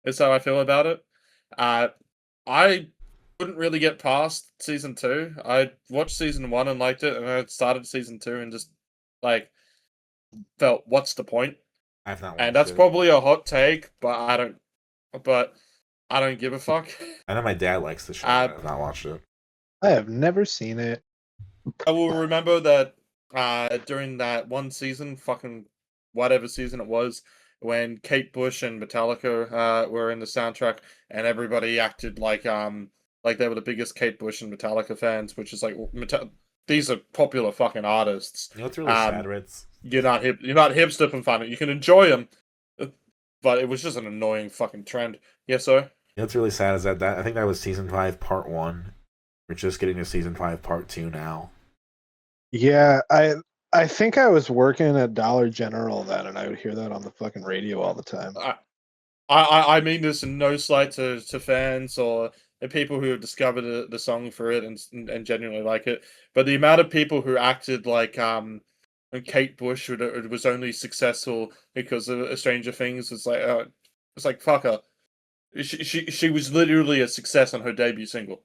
Is how I feel about it. I couldn't really get past season 2. I watched season 1 and liked it, and I started season 2 and just like felt, what's the point? I've not watched and that's it. Probably a hot take, but I don't give a fuck. I know my dad likes the show, but I've not watched it. I have never seen it. I will remember that during that one season, fucking whatever season it was, when Kate Bush and Metallica were in the soundtrack, and everybody acted like they were the biggest Kate Bush and Metallica fans, which is like, these are popular fucking artists. You know what's really sad, Ritz? You're not hipster and fun. You can enjoy them, but it was just an annoying fucking trend. Yes, sir. You know what's really sad is that I think that was season 5, part 1. We're just getting to season 5, part 2 now. Yeah, I think I was working at Dollar General then, and I would hear that on the fucking radio all the time. I mean this in no slight to fans or the people who have discovered the song for it and genuinely like it, but the amount of people who acted like Kate Bush was only successful because of Stranger Things, it's like fuck her. She was literally a success on her debut single.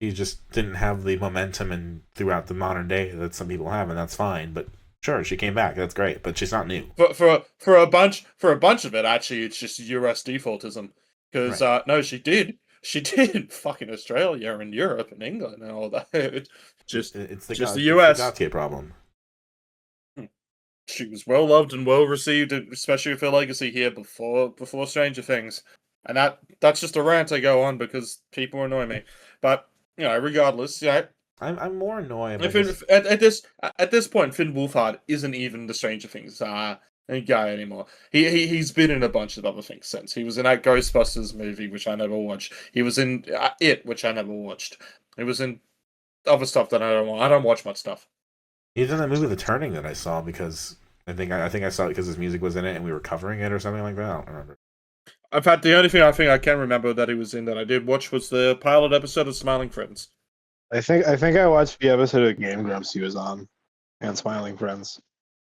He just didn't have the momentum and throughout the modern day that some people have, and that's fine. But sure, she came back. That's great, but she's not new. For a bunch of it, actually, it's just US defaultism. Because Right. No, she did fucking Australia and Europe and England and all that. it's the US. It's the Gautier problem. She was well loved and well received, especially with her legacy here before Stranger Things. And that's just a rant I go on because people annoy me. But regardless, I'm more annoyed. At this point, Finn Wolfhard isn't even the Stranger Things guy anymore. He's been in a bunch of other things since. He was in that Ghostbusters movie, which I never watched. He was in It, which I never watched. He was in other stuff that I don't watch much stuff. He's in that movie The Turning that I saw because I think I saw it because his music was in it and we were covering it or something like that. I don't remember. In fact, the only thing I think I can remember that he was in that I did watch was the pilot episode of Smiling Friends. I think I watched the episode of Game Grumps he was on, and Smiling Friends.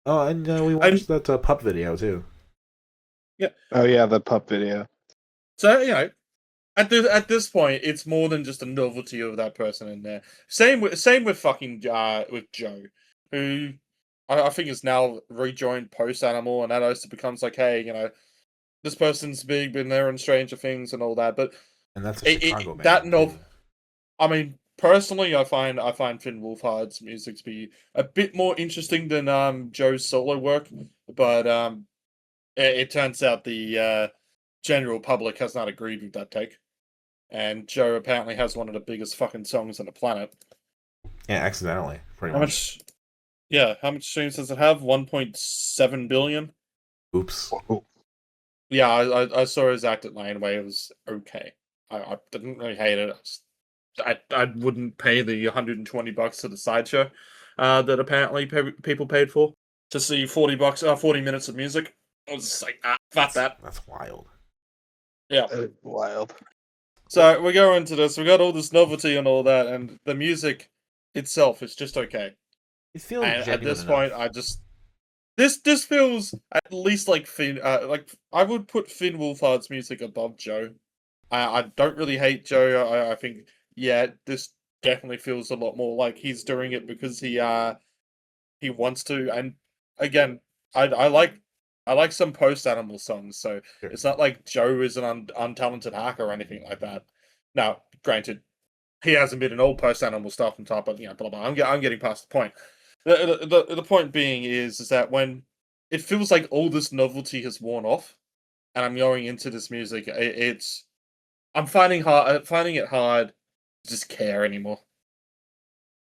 Oh, and we watched that pup video too. Yeah. Oh yeah, the pup video. So at this point, it's more than just a novelty of that person in there. Same with fucking with Joe, who I think is now rejoined Post Animal, and that also becomes like, hey, this person's been there in Stranger Things and all that, but And that's a Chicago band. That novel. I mean, personally, I find Finn Wolfhard's music to be a bit more interesting than Joe's solo work, but it turns out the general public has not agreed with that take, and Joe apparently has one of the biggest fucking songs on the planet. Yeah, accidentally, pretty much. How much streams does it have? 1.7 billion. Oops. Yeah, I saw his act at Laneway. It was okay. I didn't really hate it. I wouldn't pay the $120 to the sideshow that apparently people paid for to see 40 minutes of music. I was just like, fuck that. That's wild. Yeah, wild. So we go into this. We got all this novelty and all that, and the music itself is just okay. It feels genuine at this enough. point, I just this feels at least like Finn. Like I would put Finn Wolfhard's music above Joe. I don't really hate Joe. I think this definitely feels a lot more like he's doing it because he wants to. And again, I like some Post Animal songs, so Sure. It's not like Joe is an untalented hacker or anything like that. Now, granted, he hasn't been in all Post Animal stuff and top, but blah blah. I'm getting past the point. The point being is that when it feels like all this novelty has worn off, and I'm going into this music, I'm finding it hard to just care anymore.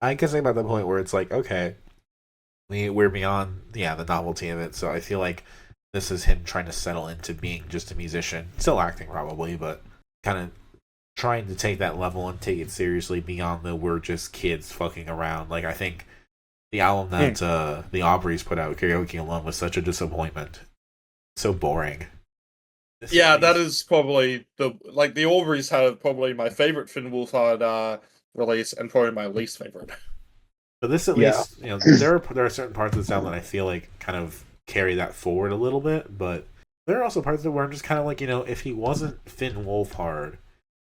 I guess I'm at the point where it's like, okay, we're beyond the novelty of it, so I feel like this is him trying to settle into being just a musician, still acting probably, but kind of trying to take that level and take it seriously beyond the we're just kids fucking around. Like, I think the album that the Aubreys put out, Karaoke Alone, was such a disappointment. So boring. That is probably the Aubreys have probably my favorite Finn Wolfhard release and probably my least favorite. But this at least, there are certain parts of this album that I feel like kind of carry that forward a little bit, but there are also parts of it where I'm just kind of like, if he wasn't Finn Wolfhard,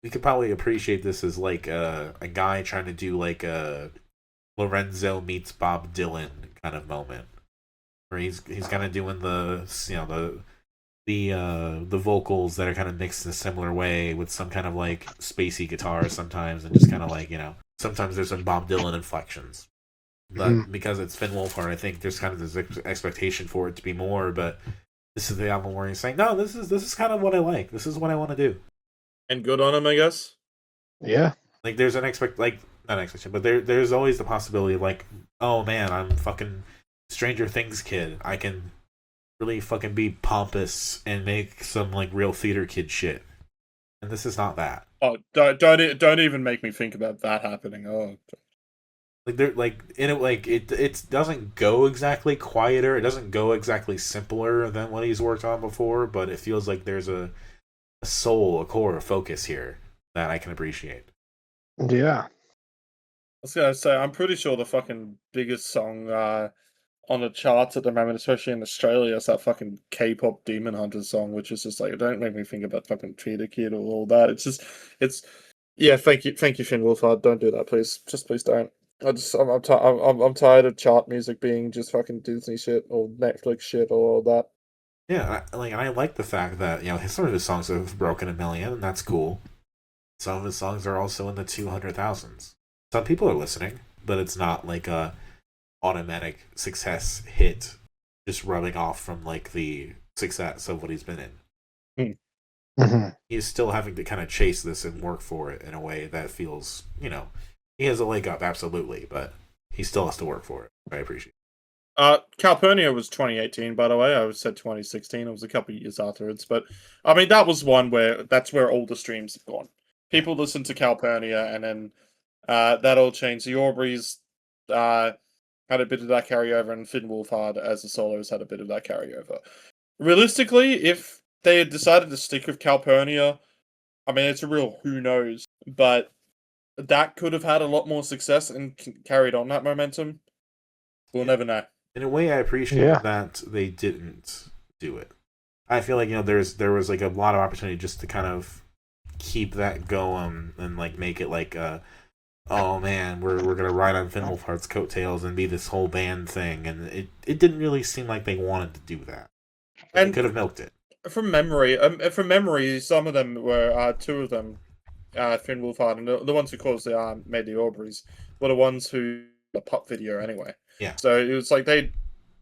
we could probably appreciate this as like a guy trying to do like a Lorenzo meets Bob Dylan kind of moment, where he's kind of doing the vocals that are kind of mixed in a similar way with some kind of like spacey guitar sometimes, and just kind of like sometimes there's some Bob Dylan inflections. But because it's Finn Wolfhard, I think there's kind of this expectation for it to be more. But this is the album where he's saying, no, this is kind of what I like. This is what I want to do. And good on him, I guess. Yeah. Like there's not an expectation, but there's always the possibility of like, oh man, I'm fucking Stranger Things kid. I can really fucking be pompous and make some like real theater kid shit. And this is not that. Oh, don't even make me think about that happening. Oh. It doesn't go exactly quieter. It doesn't go exactly simpler than what he's worked on before, but it feels like there's a soul, a core, a focus here that I can appreciate. Yeah. I was gonna say, I'm pretty sure the fucking biggest song on the charts at the moment, especially in Australia, is that fucking K-pop Demon Hunter song, which is just like, don't make me think about fucking Theater Kid or all that. Thank you, Finn Wolfhard. Don't do that, please. Just please don't. I'm tired of chart music being just fucking Disney shit or Netflix shit or all that. Yeah, I like the fact that some of his songs have broken 1 million, and that's cool. Some of his songs are also in the 200,000s. Some people are listening, but it's not like a automatic success hit, just rubbing off from like the success of what he's been in. Mm-hmm. He's still having to kind of chase this and work for it in a way that feels, he has a leg up, absolutely, but he still has to work for it. I appreciate it. Calpurnia was 2018, by the way. I said 2016. It was a couple of years afterwards, but I mean that was one that's where all the streams have gone. People listened to Calpurnia, and then that all changed. The Aubreys had a bit of that carryover, and Finn Wolfhard as the solos had a bit of that carryover. Realistically, if they had decided to stick with Calpurnia, I mean it's a real who knows, but that could have had a lot more success and carried on that momentum. We'll never know. In a way, I appreciate that they didn't do it. I feel like there was like a lot of opportunity just to kind of keep that going and like make it like oh man, we're gonna ride on Finn Wolfhard's coattails and be this whole band thing, and it didn't really seem like they wanted to do that. They could have milked it. From memory, some of them were two of them, Finn Wolfhard, and the ones who caused made the Aubreys were the ones who the pop video anyway. Yeah. So it was like they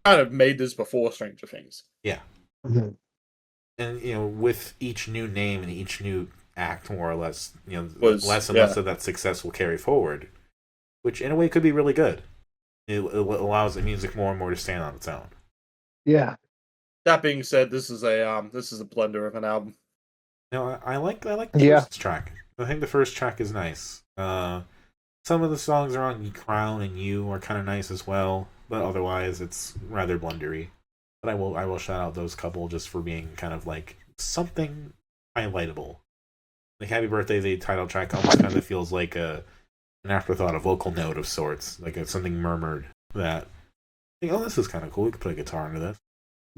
kind of made this before Stranger Things. Yeah. Mm-hmm. And with each new name and each new act, more or less, less and less of that success will carry forward, which in a way could be really good. It allows the music more and more to stand on its own. Yeah. That being said, this is a blender of an album. No, I like the first track. I think the first track is nice. Some of the songs are on Crown and You are kind of nice as well, but otherwise it's rather blundery. But I will shout out those couple just for being kind of like something highlightable. Like Happy Birthday, the title track almost kind of feels like an afterthought, a vocal note of sorts, like it's something murmured that, oh, this is kind of cool. We could put a guitar into this.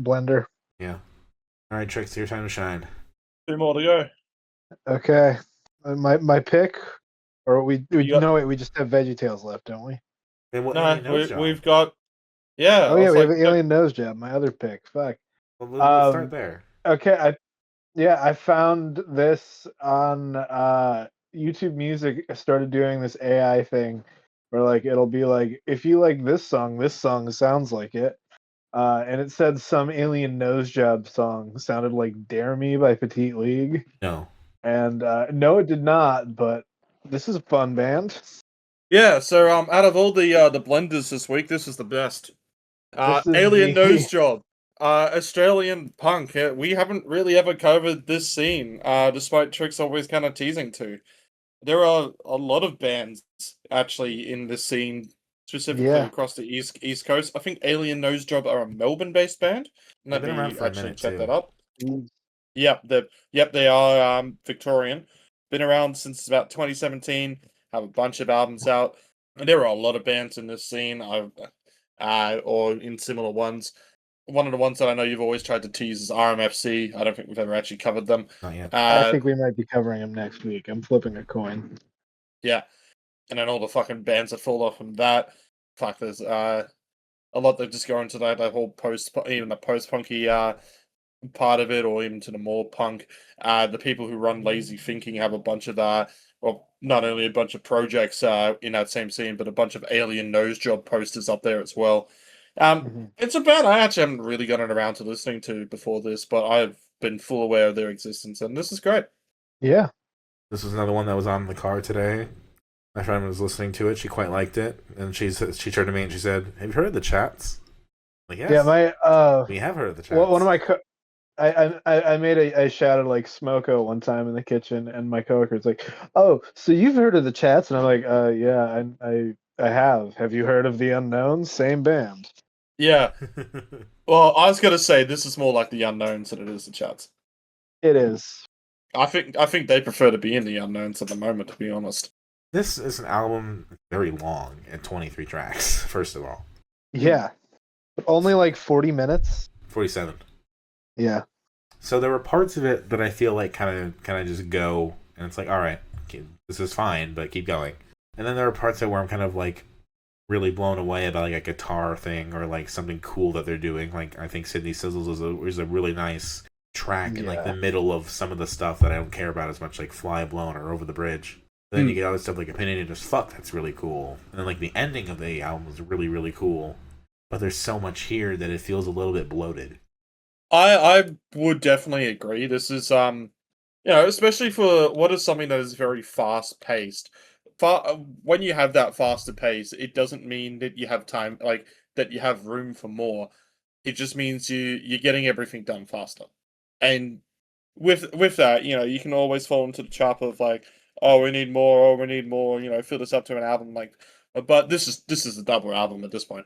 Blender. Yeah. All right, Trix, your time to shine. 2 more to go. Okay, my pick, or we just have VeggieTales left, don't we? We've got. Yeah. Oh yeah, we have an Alien Nosejob. My other pick. Fuck. Well, let's start there. Okay, I found this on YouTube Music. Started doing this AI thing where like it'll be like, if you like this song sounds like it. And it said some Alien Nosejob song sounded like Dare Me by Petite League. No. And no, it did not, but this is a fun band. Yeah, so out of all the blenders this week, this is the best. Alien Nosejob. Australian punk. We haven't really ever covered this scene, despite Trix always kind of teasing to. There are a lot of bands actually in this scene, specifically across the East Coast. I think Alien Nosejob are a Melbourne-based band. Let me actually check that up. Yep, they are Victorian. Been around since about 2017. Have a bunch of albums out. And there are a lot of bands in this scene, or in similar ones. One of the ones that I know you've always tried to tease is R.M.F.C. I don't think we've ever actually covered them. Not yet. I think we might be covering them next week. I'm flipping a coin. Yeah. And then all the fucking bands that fall off from that. Fuck, there's a lot that just go into that whole even the post-punky part of it, or even to the more punk. The people who run Lazy Thinking have a bunch of well, not only a bunch of projects in that same scene, but a bunch of Alien Nosejob posters up there as well. It's a band I actually haven't really gotten around to listening to before this, but I've been full aware of their existence, and this is great. Yeah. This was another one that was on the car today. My friend was listening to it. She quite liked it, and she turned to me and she said, "Have you heard of the Chats?" I'm like, yes. Yeah, we have heard of the Chats. Well, one of my I made I shouted like Smoko one time in the kitchen, and my coworker's like, "Oh, so you've heard of the Chats?" And I'm like, yeah, I have. Have you heard of the Unknowns? Same band." Yeah. Well, I was gonna say this is more like the Unknowns than it is the Chats. It is. I think they prefer to be in the Unknowns at the moment, to be honest. This is an album very long at 23 tracks. First of all. Yeah, but only like 40 minutes. 47. Yeah. So there were parts of it that I feel like kind of just go, and it's like, all right, this is fine, but keep going. And then there are parts of it where I'm kind of like really blown away about like a guitar thing or like something cool that they're doing. Like I think Sydney Sizzles is a really nice track in like the middle of some of the stuff that I don't care about as much, like Fly Blown or Over the Bridge. But then you get other stuff like Opinionated as Fuck, that's really cool. And then like the ending of the album is really, really cool. But there's so much here that it feels a little bit bloated. I would definitely agree. This is especially for what is something that is very fast paced. When you have that faster pace, it doesn't mean that you have time, like that you have room for more. It just means you're getting everything done faster. And with that, you can always fall into the trap of like, oh, we need more, fill this up to an album. Like, but this is a double album at this point.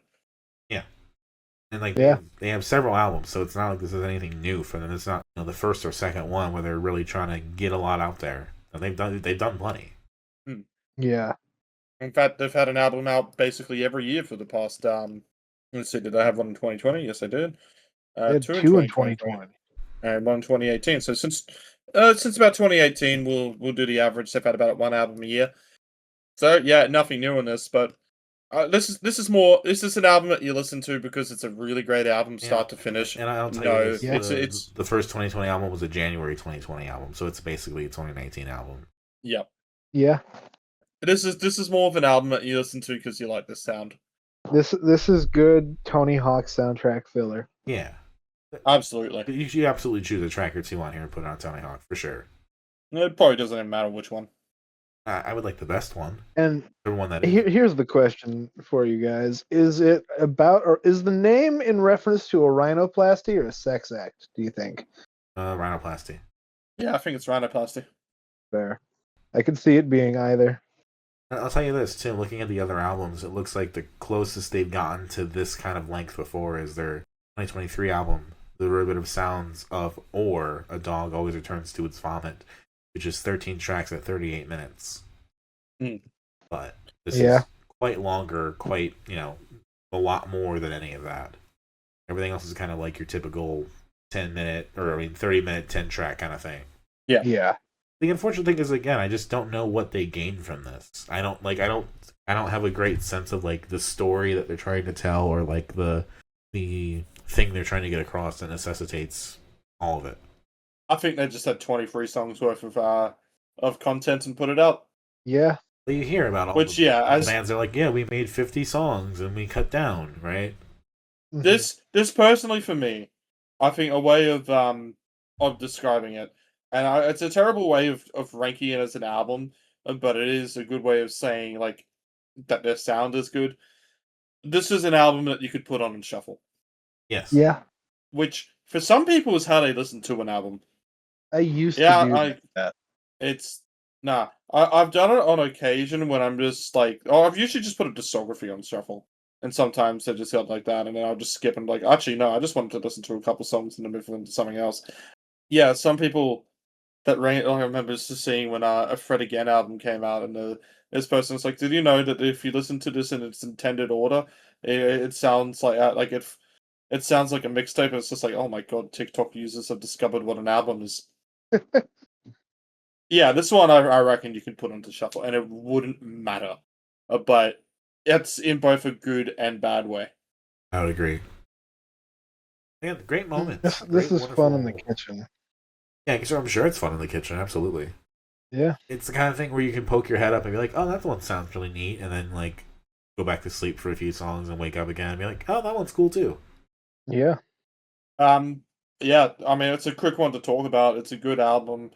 Yeah. And like they have several albums, so it's not like this is anything new for them. It's not the first or second one where they're really trying to get a lot out there. And they've done plenty. Yeah. In fact, they've had an album out basically every year for the past. Let's see, did I have one in 2020? Yes, I did. Two in 2020. And one in 2018. So since Since about 2018, we'll do the average. They've had about one album a year. So yeah, nothing new on this, but this is an album that you listen to because it's a really great album, start to finish. And I'll tell you this: it's the first 2020 album was a January 2020 album, so it's basically a 2019 album. Yep. Yeah. This is more of an album that you listen to because you like the sound. This is good Tony Hawk soundtrack filler. Yeah. Absolutely. You absolutely choose a track or two on here and put it on Tony Hawk for sure. It probably doesn't even matter which one. I would like the best one. And the one that is. Here's the question for you guys: is it about, or is the name in reference to a rhinoplasty or a sex act? Do you think? Rhinoplasty. Yeah, I think it's rhinoplasty. Fair. I could see it being either. I'll tell you this too. Looking at the other albums, it looks like the closest they've gotten to this kind of length before is their 2023 album, The Derivative Sounds of Or A Dog Always Returns to Its Vomit, which is 13 tracks at 38 minutes. But this is quite longer, quite, a lot more than any of that. Everything else is kind of like your typical 30-minute, 10-track kind of thing. Yeah. The unfortunate thing is, again, I just don't know what they gained from this. I don't have a great sense of like the story that they're trying to tell, or like the thing they're trying to get across that necessitates all of it. I think they just had 23 songs worth of content and put it out. Yeah. Well, you hear about all the bands are like, yeah, we made 50 songs and we cut down, right? This personally for me, I think a way of describing it, and it's a terrible way of ranking it as an album, but it is a good way of saying like that their sound is good. This is an album that you could put on and shuffle. Yes. Yeah. Which for some people is how they listen to an album. I used to do that. I've done it on occasion when I'm just like, I've usually just put a discography on shuffle. And sometimes I just got like that, and then I'll just skip and like, actually, no, I just wanted to listen to a couple songs and then move on to something else. Yeah, some people that I remember just seeing when a Fred Again album came out, and this person was like, did you know that if you listen to this in its intended order, it sounds like it sounds like a mixtape, and it's just like, oh my god, TikTok users have discovered what an album is. Yeah, this one I reckon you could put onto shuffle, and it wouldn't matter. But it's in both a good and bad way. I would agree. Yeah, great moments. This is fun in the kitchen. Yeah, because I'm sure it's fun in the kitchen, absolutely. Yeah. It's the kind of thing where you can poke your head up and be like, oh, that one sounds really neat, and then like go back to sleep for a few songs and wake up again and be like, oh, that one's cool too. Yeah. Yeah, I mean, it's a quick one to talk about. It's a good album.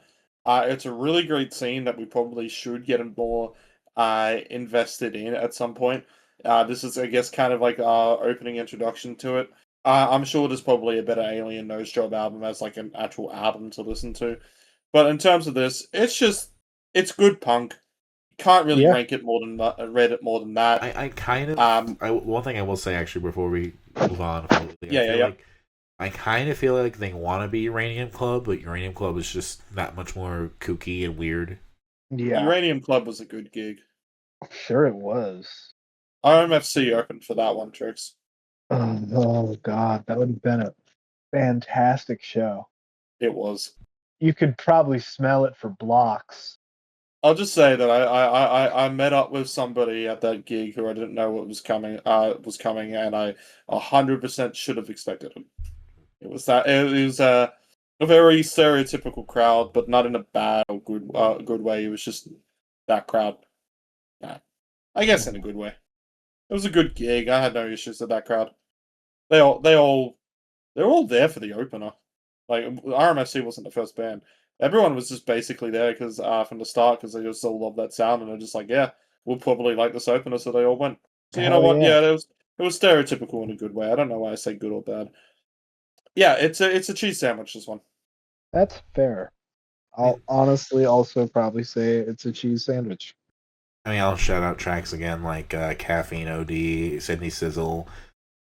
It's a really great scene that we probably should get more invested in at some point. This is, I guess, kind of like our opening introduction to it. I'm sure there's probably a better Alien Nosejob album as like an actual album to listen to. But in terms of this, it's good punk. Can't really rank it more than that, rate it more than that. I kind of one thing I will say actually before we move on. I kind of feel like they want to be Uranium Club, but Uranium Club is just that much more kooky and weird. Yeah, Uranium Club was a good gig. Sure, it was. R.M.F.C opened for that one, Trix. Oh god, that would have been a fantastic show. It was. You could probably smell it for blocks. I'll just say that I met up with somebody at that gig who I didn't know what was coming, and I 100% should have expected him. It was a very stereotypical crowd, but not in a bad or good way. It was just that crowd. Yeah. I guess in a good way. It was a good gig. I had no issues with that crowd. They're all there for the opener. Like R.M.F.C wasn't the first band. Everyone was just basically there because from the start because they just all love that sound, and they're just like, yeah, we'll probably like this opener, so they all went. So you know what? Yeah, it was stereotypical in a good way. I don't know why I say good or bad. Yeah, it's a cheese sandwich. This one. That's fair. I'll honestly also probably say it's a cheese sandwich. I mean, I'll shout out tracks again like Caffeine OD, Sydney Sizzle.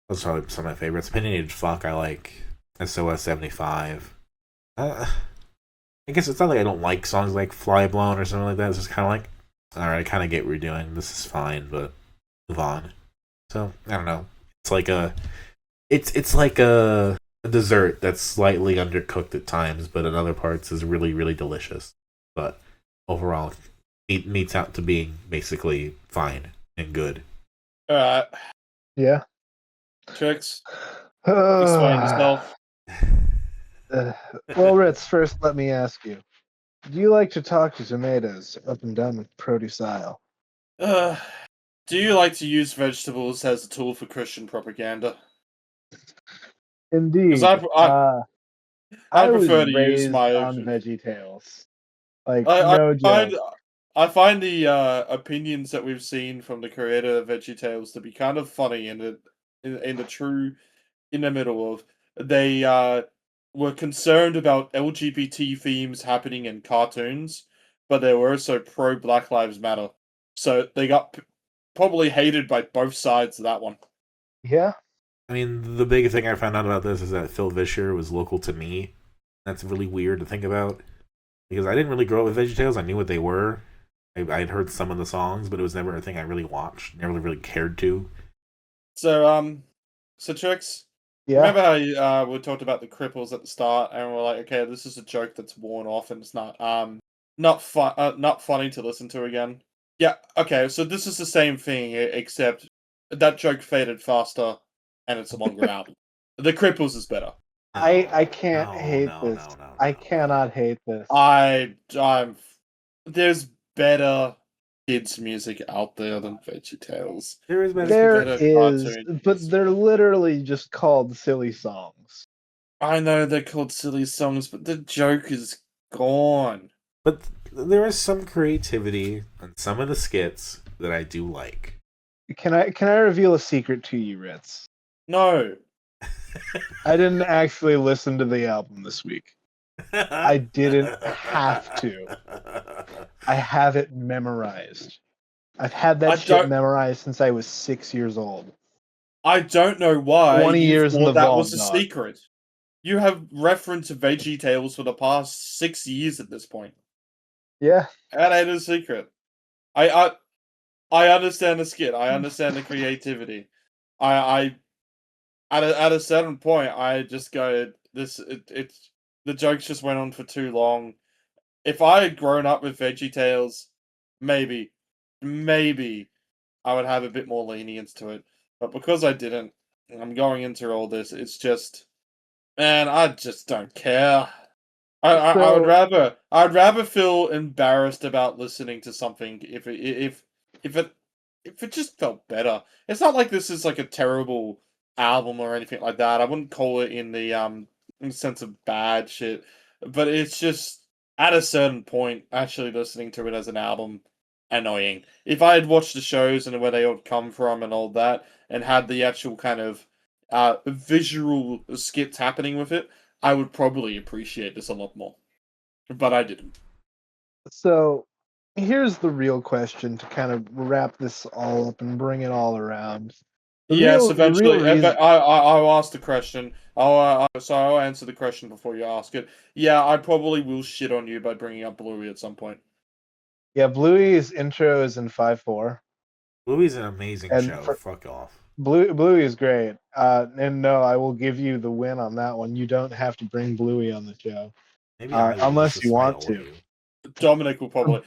Those are probably some of my favorites. Opinionated Fuck, I like. SOS 75. I guess it's not like I don't like songs like Fly Blown or something like that. It's just kind of like, alright, I kind of get what you're doing. This is fine, but move on. So, I don't know. It's like a a dessert that's slightly undercooked at times, but in other parts is really, really delicious. But overall, it meets out to being basically fine and good. Yeah. Trix, explain yourself. Well, Ritz, first let me ask you. Do you like to talk to tomatoes up and down the produce aisle? Do you like to use vegetables as a tool for Christian propaganda? Because Indeed. I I was prefer to use raised my. on VeggieTales. Like, I no find joke. I find the opinions that we've seen from the creator of VeggieTales to be kind of funny in the true in the middle of they were concerned about LGBT themes happening in cartoons, but they were also pro Black Lives Matter. So they got probably hated by both sides of that one. Yeah. I mean, the big thing I found out about this is that Phil Vischer was local to me. That's really weird to think about because I didn't really grow up with VeggieTales. I knew what they were. I'd heard some of the songs, but it was never a thing I really watched. Never really cared to. So Trix, Yeah. remember how we talked about the Kripples at the start, and we're like, okay, this is a joke that's worn off, and it's not funny to listen to again. Yeah, okay, so this is the same thing, except that joke faded faster, and it's a longer album. The Kripples is better. I can't No, hate no, this. no, no, I no. cannot hate this. There's better kids music out there than VeggieTales. There is better. There better is, cartoons. but they're literally just called silly songs. I know they're called silly songs, but the joke is gone. But there is some creativity on some of the skits that I do like. Can I reveal a secret to you, Ritz? No. I didn't actually listen to the album this week. I didn't have to. I have it memorized. I've had that shit memorized since I was 6 years old. I don't know why 20 you years in the thought that vault, was a dog. secret. You have referenced VeggieTales for the past 6 years at this point. Yeah. That ain't a secret. I understand the skit. I understand the creativity. I at a certain point, I just go, it's the jokes just went on for too long. If I had grown up with VeggieTales, maybe I would have a bit more lenience to it. But because I didn't, I'm going into all this. It's just, man, I just don't care. I'd rather feel embarrassed about listening to something if it just felt better. It's not like this is like a terrible album or anything like that. I wouldn't call it in the sense of bad shit, but it's just at a certain point, actually listening to it as an album, annoying. If I had watched the shows and where they all come from and all that, and had the actual kind of visual skits happening with it, I would probably appreciate this a lot more. But I didn't. So here's the real question to kind of wrap this all up and bring it all around. Yes, The real eventually. reason, I'll ask the question. I'll answer the question before you ask it. Yeah, I probably will shit on you by bringing up Bluey at some point. yeah, Bluey's intro is in 5/4. Bluey's an amazing And show. Fuck off. Bluey is great. And no, I will give you the win on that one. You don't have to bring Bluey on the show. Maybe I will, just unless to you spite want all to. of you. Dominic will probably.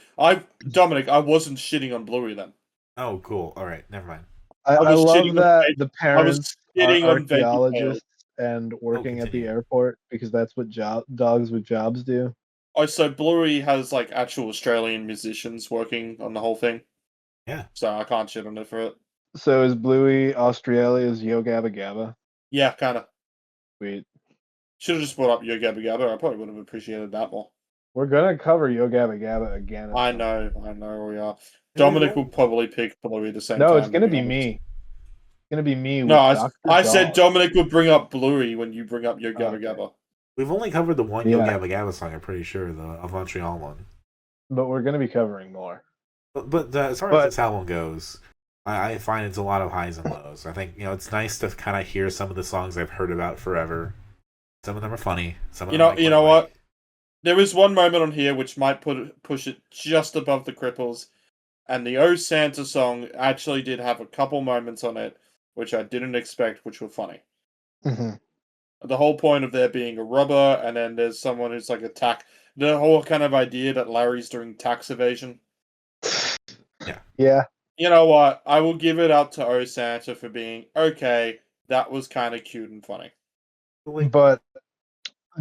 Dominic, I wasn't shitting on Bluey then. Oh, cool. All right, never mind. I was love shitting that the I was parents are shitting on VeggieTales. archaeologists and working at the continue. airport because that's what dogs with jobs do. Oh, so Bluey has like actual Australian musicians working on the whole thing. Yeah. So I can't shit on it for it. So is Bluey Australia's Yo Gabba Gabba? Yeah, kind of. Sweet. Should have just brought up Yo Gabba Gabba. I probably would have appreciated that more. We're gonna cover Yo Gabba Gabba again. I know we are. Dominic will probably pick Bluey at the same time. No, it's gonna be me. It's gonna be me. No, with I said Dominic would bring up Bluey when you bring up Yo Gabba Okay. Gabba. We've only covered the one Yeah. Yo Gabba Gabba song, I'm pretty sure, the Montreal one. But we're gonna be covering more. But as far as this album goes, I find it's a lot of highs and lows. I think, it's nice to kind of hear some of the songs I've heard about forever. Some of them are funny. Some of them You know what? There is one moment on here which might push it just above the Kripples, and the Oh Santa song actually did have a couple moments on it which I didn't expect, which were funny. Mm-hmm. The whole point of there being a robber, and then there's someone who's like attack. The whole kind of idea that Larry's doing tax evasion. Yeah. You know what? I will give it up to O Santa for being okay. That was kind of cute and funny. But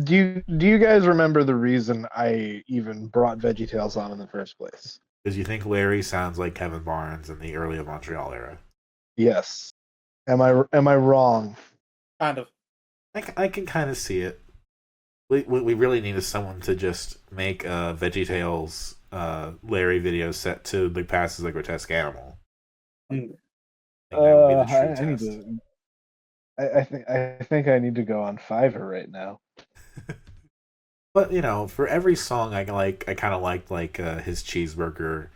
do you guys remember the reason I even brought VeggieTales on in the first place? Because you think Larry sounds like Kevin Barnes in the early Montreal era. Yes. Am I wrong? Kind of. I can kind of see it. What we really need is someone to just make a VeggieTales Larry video set to the passes a grotesque animal. Mm. I think that would be the true I need test. to. I think I need to go on Fiverr right now. But for every song I kind of liked his cheeseburger.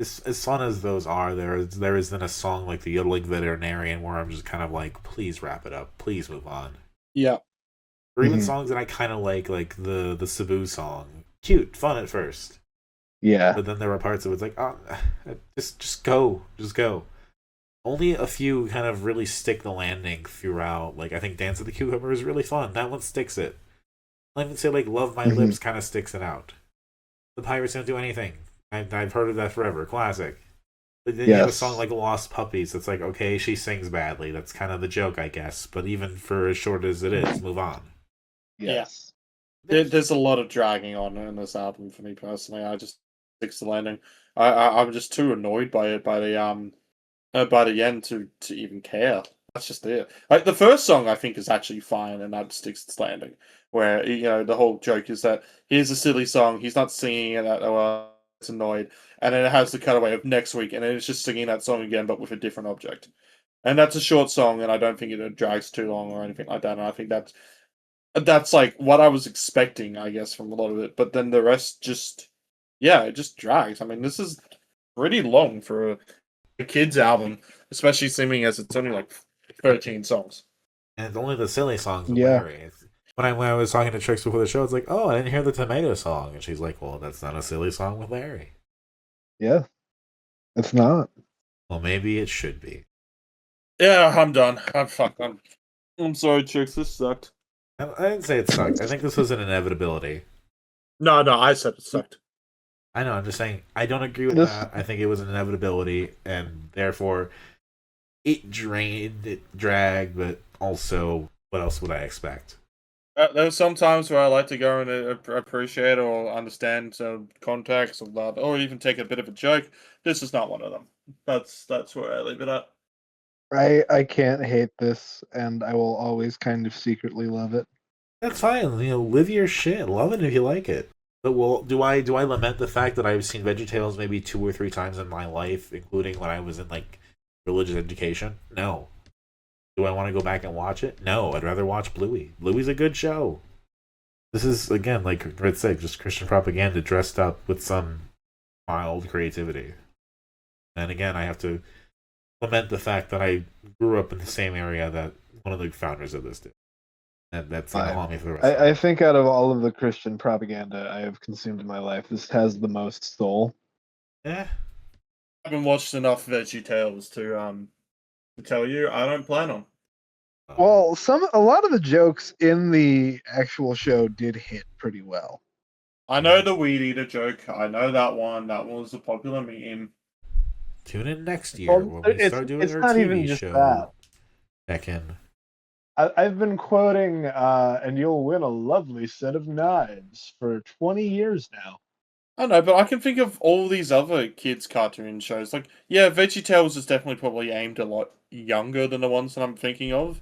As fun as those are, there isn't a song like the Yodeling Veterinarian where I'm just kind of like, please wrap it up, please move on. Yeah. Or even songs that I kind of like the Cebu song, cute, fun at first. Yeah. But then there were parts of it's like, oh, just go. Only a few kind of really stick the landing throughout. Like I think Dance of the Cucumber is really fun. That one sticks it. I even say like Love My Lips kind of sticks it out. The Pirates don't do anything. I've heard of that forever. Classic. But then you have a song like Lost Puppies. That's like, okay, she sings badly. That's kind of the joke, I guess. But even for as short as it is, move on. Yes. There's a lot of dragging on in this album for me personally. I just sticks the landing. I'm just too annoyed by it by the end to even care. That's just it. Like the first song I think is actually fine, and that sticks its landing. Where the whole joke is that here's a silly song, he's not singing it that well, it's annoyed, and then it has the cutaway of next week, and then it's just singing that song again, but with a different object. And that's a short song, and I don't think it drags too long or anything like that. And I think that's like what I was expecting, I guess, from a lot of it. But then the rest it just drags. I mean, this is pretty long for a kids album, especially seeming as it's only like 13 songs. And it's only the silly songs with Yeah. Larry. When I was talking to Trix before the show, it's like, oh, I didn't hear the tomato song. And she's like, well, that's not a silly song with Larry. Yeah. It's not. Well, maybe it should be. Yeah, I'm done. I'm sorry, Trix. This sucked. I didn't say it sucked. I think this was an inevitability. No, I said it sucked. I know, I'm just saying, I don't agree with that. I think it was an inevitability, and therefore, it dragged, but also, what else would I expect? There's some times where I like to go and appreciate or understand context of that, or even take a bit of a joke. This is not one of them. That's where I leave it at. I can't hate this, and I will always kind of secretly love it. That's fine. Live your shit. Love it if you like it. But do I lament the fact that I've seen VeggieTales maybe 2 or 3 times in my life, including when I was in religious education? No. Do I want to go back and watch it? No. I'd rather watch Bluey. Bluey's a good show. This is again, like Ritz said, just Christian propaganda dressed up with some mild creativity. And again, I have to lament the fact that I grew up in the same area that one of the founders of this did. And that's gonna haunt me for the rest of my I life. think out of all of the Christian propaganda I have consumed in my life, this has the most soul. Yeah. I haven't watched enough VeggieTales to tell you. I don't plan on. Well, a lot of the jokes in the actual show did hit pretty well. I know the weed eater joke. I know that one. That one was a popular meme. Tune in next year when we start doing our not TV even just show. that. Back in. I've been quoting, and you'll win a lovely set of knives for 20 years now. I know, but I can think of all these other kids' cartoon shows. Like, yeah, VeggieTales is definitely probably aimed a lot younger than the ones that I'm thinking of.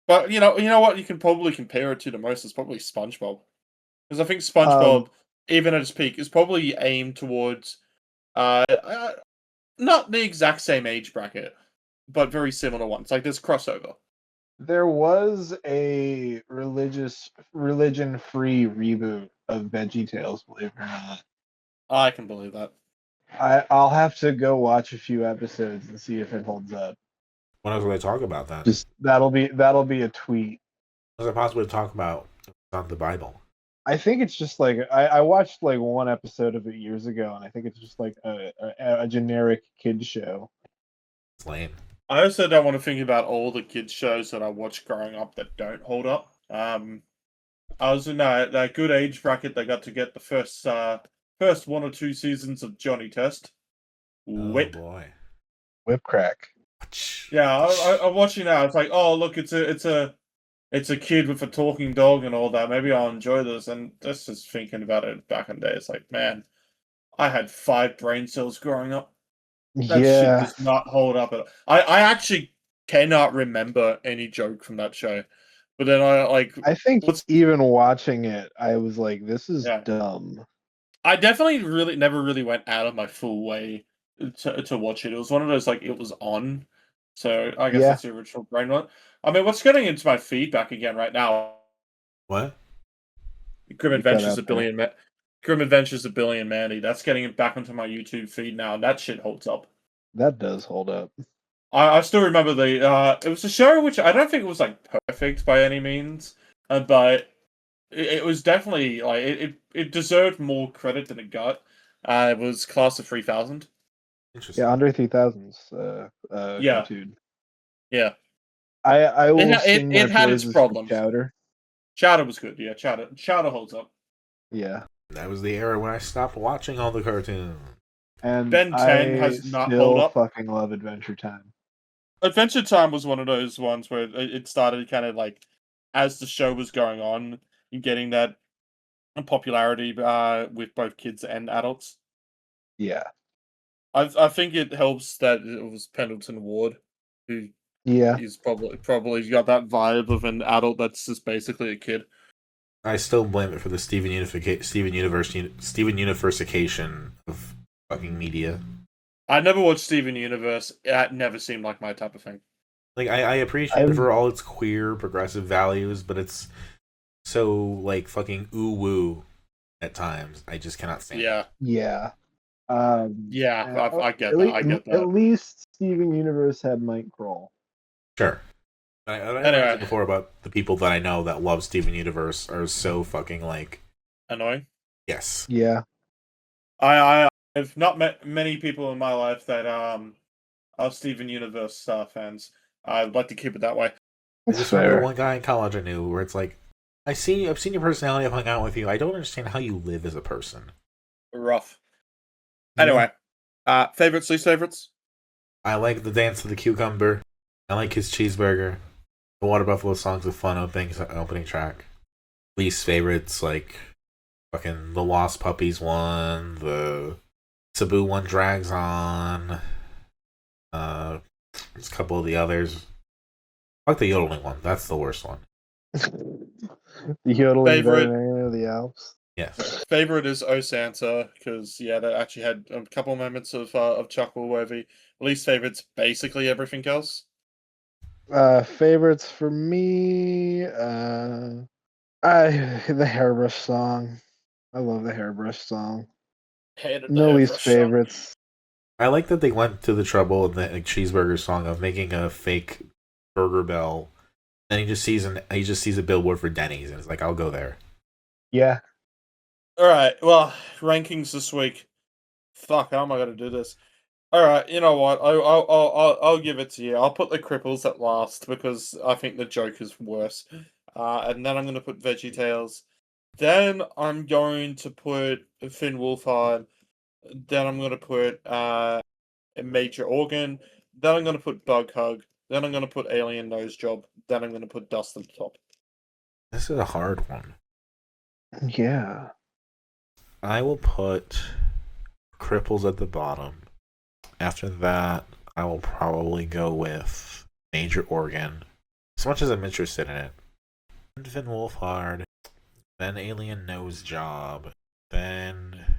But you know what? You can probably compare it to the most is probably SpongeBob, because I think SpongeBob, even at its peak, is probably aimed towards not the exact same age bracket, but very similar ones. Like there's crossover. There was a religion-free reboot of VeggieTales, believe it or not. I can believe that. I'll have to go watch a few episodes and see if it holds up. What else will I talk about then? Just that'll be a tweet. What is it possible to talk about on the Bible? I think it's just like I watched like one episode of it years ago, and I think it's just like a generic kid show. It's lame. I also don't want to think about all the kids shows that I watched growing up that don't hold up. I was in that good age bracket that got to get the first 1 or 2 seasons of Johnny Test. Oh boy. Whip crack. Yeah, I'm watching now. It's like, oh look, it's a kid with a talking dog and all that. Maybe I'll enjoy this. And just thinking about it back in the day, it's like, man, I had 5 brain cells growing up. That shit Yeah. does not hold up at all. I actually cannot remember any joke from that show. But then I think what's even watching it, I was like, this is yeah. dumb. I definitely never really went out of my full way to watch it. It was one of those like it was on. So I guess Yeah. that's the original brain one. I mean, what's getting into my feedback again right now? What? Grim You cut Adventures out a there. Billion Grim Adventures a Billion Mandy. That's getting it back onto my YouTube feed now, and that shit holds up. That does hold up. I still remember it was a show which I don't think it was like perfect by any means, but it was definitely like it deserved more credit than it got. It was Class of 3000. Interesting. Yeah, Andre 3000's Yeah. cartoon. Yeah. I will sing my it had its praises for problems. Chowder. Chowder was good, yeah. Chowder holds up. Yeah. That was the era when I stopped watching all the cartoons. And Ben 10 I has not held still up. fucking love Adventure Time. Adventure Time was one of those ones where it started kind of like as the show was going on, and getting that popularity with both kids and adults. Yeah. I think it helps that it was Pendleton Ward, who Yeah. is probably got that vibe of an adult that's just basically a kid. I still blame it for the Steven Universification of fucking media. I never watched Steven Universe. It never seemed like my type of thing. Like I appreciate it for all its queer, progressive values, but it's so like fucking ooh woo at times. I just cannot stand it. Yeah. Yeah. Yeah, I get at that. I get that. At least Steven Universe had Mike Kroll. Sure. I Anyway. mentioned before about the people that I know that love Steven Universe are so fucking like Annoying. yes. Yeah. I've not met many people in my life that are Steven Universe fans. I'd like to keep it that way. I just remember one guy in college I knew where it's like, I've seen your personality, I've hung out with you. I don't understand how you live as a person. Rough. Anyway, favorites, least favorites? I like the dance of the cucumber. I like his cheeseburger. The Water Buffalo song's a fun opening track. Least favorites, like fucking the Lost Puppies one, the Cebu one drags on. There's a couple of the others. I like the yodeling one. That's the worst one. The yodeling veterinarian of the Alps. Yes. Favorite is Oh Santa, because that actually had a couple moments of chuckle worthy. Least favorite's basically everything else. Favorites for me, the hairbrush song. I love the hairbrush song. No least favorites. I like that they went to the trouble in the cheeseburger song of making a fake Burger Bell, and he just sees a billboard for Denny's, and it's like, I'll go there. Yeah. All right. Well, rankings this week. Fuck, how am I going to do this? All right. You know what? I'll give it to you. I'll put the Kripples at last because I think the joke is worse. And then I'm going to put VeggieTales. Then I'm going to put Finn Wolfhard. Then I'm going to put a Major Organ. Then I'm going to put Bughug. Then I'm going to put Alien Nosejob. Then I'm going to put Dust at the top. This is a hard one. Yeah. I will put Kripples at the bottom. After that, I will probably go with Major Organ. As much as I'm interested in it. Then Finn Wolfhard. Then Alien Nosejob. Then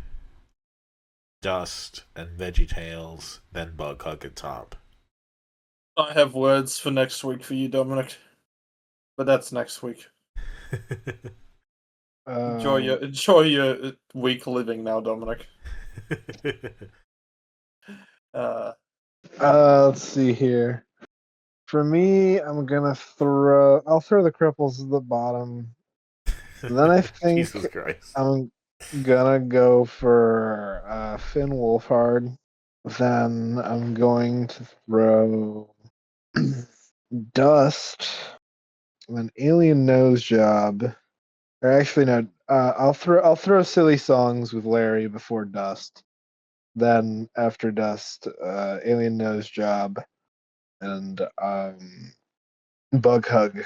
Dust and VeggieTales. Then Bughug at top. I have words for next week for you, Dominic. But that's next week. Enjoy your week living now, Dominic. Let's see here. For me, I'll throw the Kripples at the bottom. Then I think Jesus Christ. I'm gonna go for Finn Wolfhard. Then I'm going to throw Dust. An Alien Nosejob. Or actually, no. I'll throw silly songs with Larry before Dust. Then after Dust, Alien Nosejob and Bughug.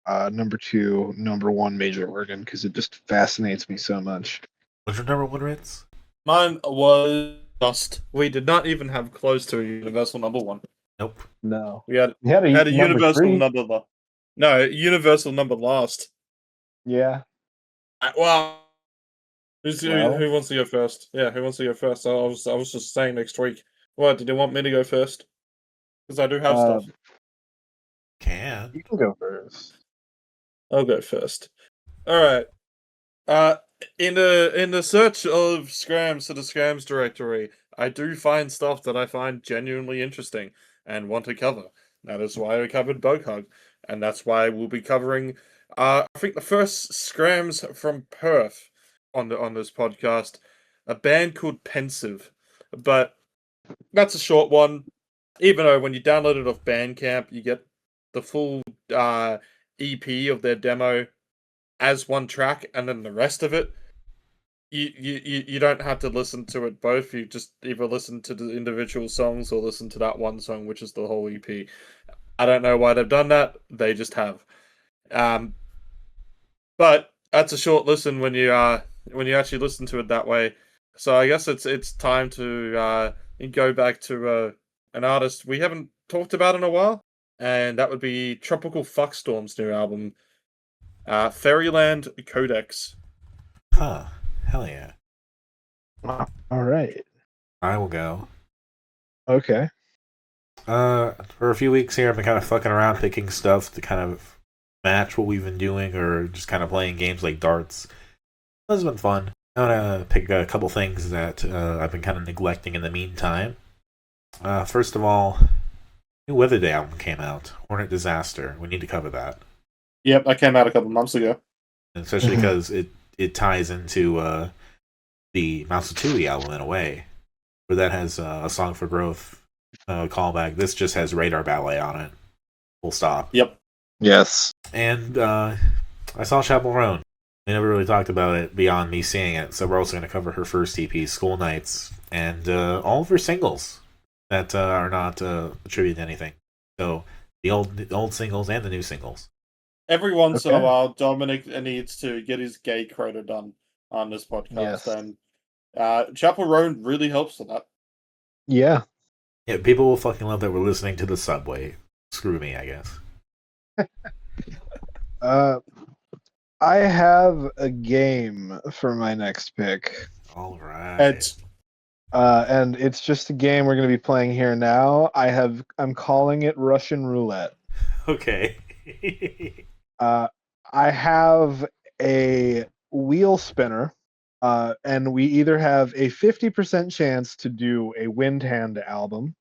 Number 2, number 1 Major Organ because it just fascinates me so much. What's your number one, Ritz? Mine was Dust. We did not even have close to a universal number one. Nope. No. We had a a number universal 3. number. No, universal number last. Yeah. Well, Well. who wants to go first? Yeah, who wants to go first? I was just saying next week. What, did you want me to go first? Because I do have stuff. Can. You can go first. I'll go first. All right. In the search of scrams to the scrams directory, I do find stuff that I find genuinely interesting and want to cover. That is why I covered Bughug, and that's why we'll be covering. I think the first scrams from Perth on this podcast, a band called Pensive, but that's a short one. Even though when you download it off Bandcamp, you get the full EP of their demo as one track, and then the rest of it, you don't have to listen to it both. You just either listen to the individual songs or listen to that one song, which is the whole EP. I don't know why they've done that. They just have. But that's a short listen when you actually listen to it that way. So I guess it's time to go back to an artist we haven't talked about in a while, and that would be Tropical Fuckstorm's new album, Fairyland Codex. Huh. Hell yeah. All right. I will go. Okay. For a few weeks here, I've been kind of fucking around picking stuff to kind of match what we've been doing, or just kind of playing games like darts. It's been fun. I'm gonna pick a couple things that I've been kind of neglecting in the meantime. First of all, new Weather Day album came out, Hornet Disaster. We need to cover that. Yep, that came out a couple months ago. Especially because it ties into the Matsutui album in a way, where that has a Song for Growth callback. This just has Radar Ballet on it. Full stop. Yep. Yes. And I saw Chaperone. We never really talked about it beyond me seeing it, so we're also going to cover her first EP, School Nights, and all of her singles that are not attributed to anything. So the old singles and the new singles. Every once in a while, Dominic needs to get his gay quota done on this podcast, and Chaperone really helps with that. Yeah. Yeah, people will fucking love that we're listening to the subway. Screw me, I guess. I have a game for my next pick. All right. And it's just a game we're going to be playing here now. I'm calling it Russian Roulette. Okay. I have a wheel spinner, and we either have a 50% chance to do a Windhand album,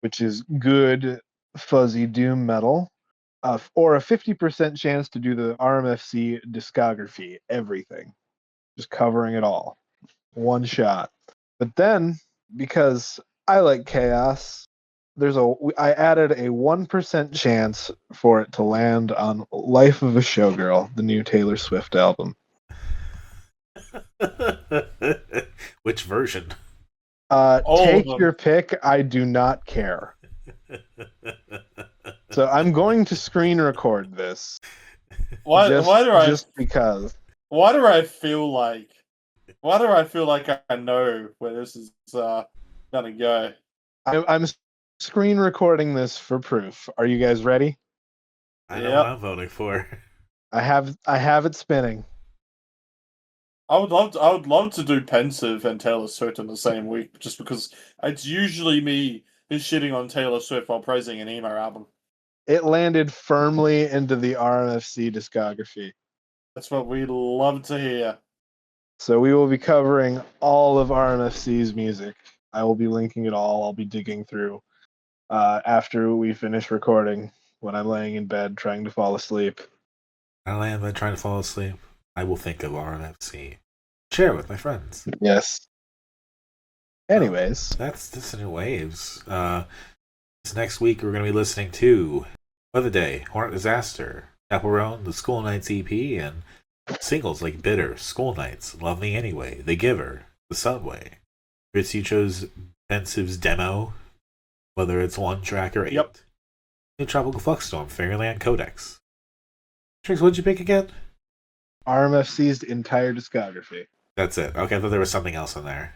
which is good, fuzzy doom metal, or a 50% chance to do the R.M.F.C. discography, everything, just covering it all, one shot. But then, because I like chaos, I added a 1% chance for it to land on Life of a Showgirl, the new Taylor Swift album. Which version? Take your pick. I do not care. So I'm going to screen record this. Why do I feel like I know where this is gonna go? I'm screen recording this for proof. Are you guys ready? I know what I'm voting for. I have it spinning. I would love to do Pensive and Taylor Swift in the same week, just because it's usually me who's shitting on Taylor Swift while praising an emo album. It landed firmly into the R.M.F.C. discography. That's what we love to hear. So we will be covering all of R.M.F.C.'s music. I will be linking it all. I'll be digging through after we finish recording when I'm laying in bed trying to fall asleep. I lay in bed trying to fall asleep. I will think of R.M.F.C. Share with my friends. Yes. Anyways. That's Dissonant Waves. This next week we're going to be listening to Weather Day, Hornet Disaster, Chaperone, the School Nights EP, and singles like Bitter, School Nights, Love Me Anyway, The Giver, The Subway. Ritz, you chose Pensive's Demo, whether it's 1 track or 8. Yep. New Tropical Fluxstorm, Fairyland Codex. Trix, what'd you pick again? R.M.F.C's entire discography. That's it. Okay, I thought there was something else in there.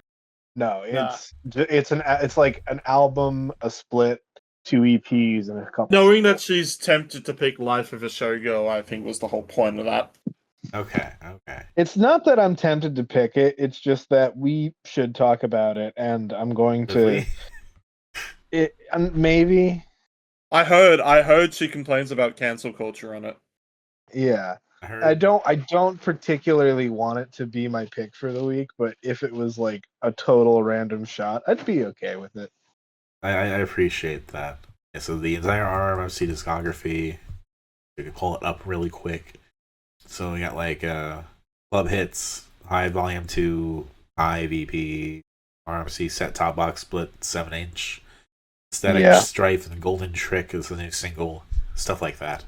No, Nah. it's like an album, a split, 2 EPs, and a couple. Knowing that she's tempted to pick Life of a Showgirl, I think was the whole point of that. Okay. It's not that I'm tempted to pick it. It's just that we should talk about it, and I'm going to. Maybe. I heard she complains about cancel culture on it. Yeah. I don't particularly want it to be my pick for the week, but if it was like a total random shot, I'd be okay with it. I appreciate that. Yeah, so the entire R.M.F.C discography, you can pull it up really quick. So we got like Club Hits, High Volume 2, High VP, R.M.F.C set top box split 7-inch, Static Strife and Golden Trick is the new single, stuff like that.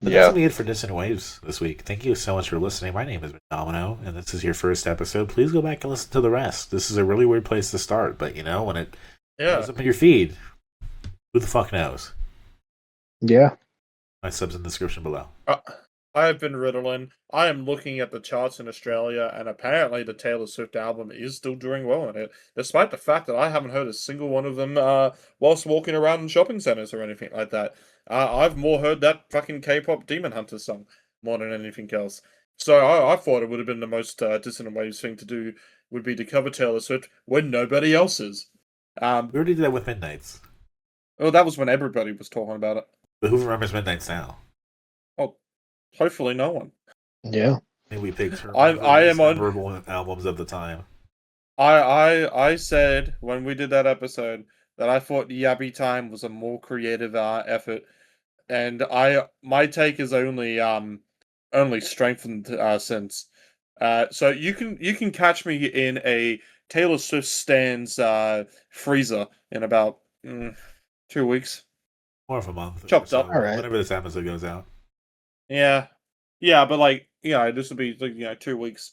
But that's going to be it for Dissonant Waves this week. Thank you so much for listening. My name is Domino, and this is your first episode. Please go back and listen to the rest. This is a really weird place to start, but when it goes up in your feed, who the fuck knows? Yeah. My sub's in the description below. I have been Ritalin. I am looking at the charts in Australia, and apparently the Taylor Swift album is still doing well in it, despite the fact that I haven't heard a single one of them whilst walking around in shopping centers or anything like that. I've more heard that fucking K-pop Demon Hunter song more than anything else. So I thought it would have been the most Dissonant Waves thing to do would be to cover Taylor Swift when nobody else is. We already did that with Midnights. Well, that was when everybody was talking about it. But who remembers Midnights now? Oh, hopefully no one. Yeah. I think we picked her I am on memorable albums of the time. I said when we did that episode that I thought Yabby Time was a more creative effort, and my take is only strengthened since. So you can catch me in a Taylor Swift stands freezer in about 2 weeks. More of a month. Chopped up. All right. Whenever this episode goes out. Yeah, but this will be 2 weeks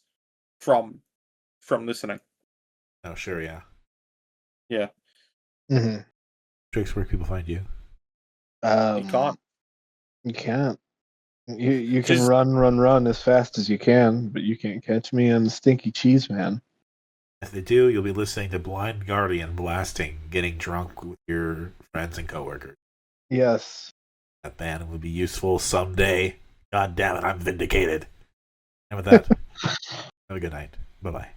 from listening. Oh, sure, yeah. Yeah. Mm-hmm. Trix, where can people find you? You can't. You can't. You can run as fast as you can, but you can't catch me on the Stinky Cheese Man. If they do, you'll be listening to Blind Guardian blasting, getting drunk with your friends and coworkers. Yes. That band will be useful someday. God damn it, I'm vindicated. And with that, have a good night. Bye-bye.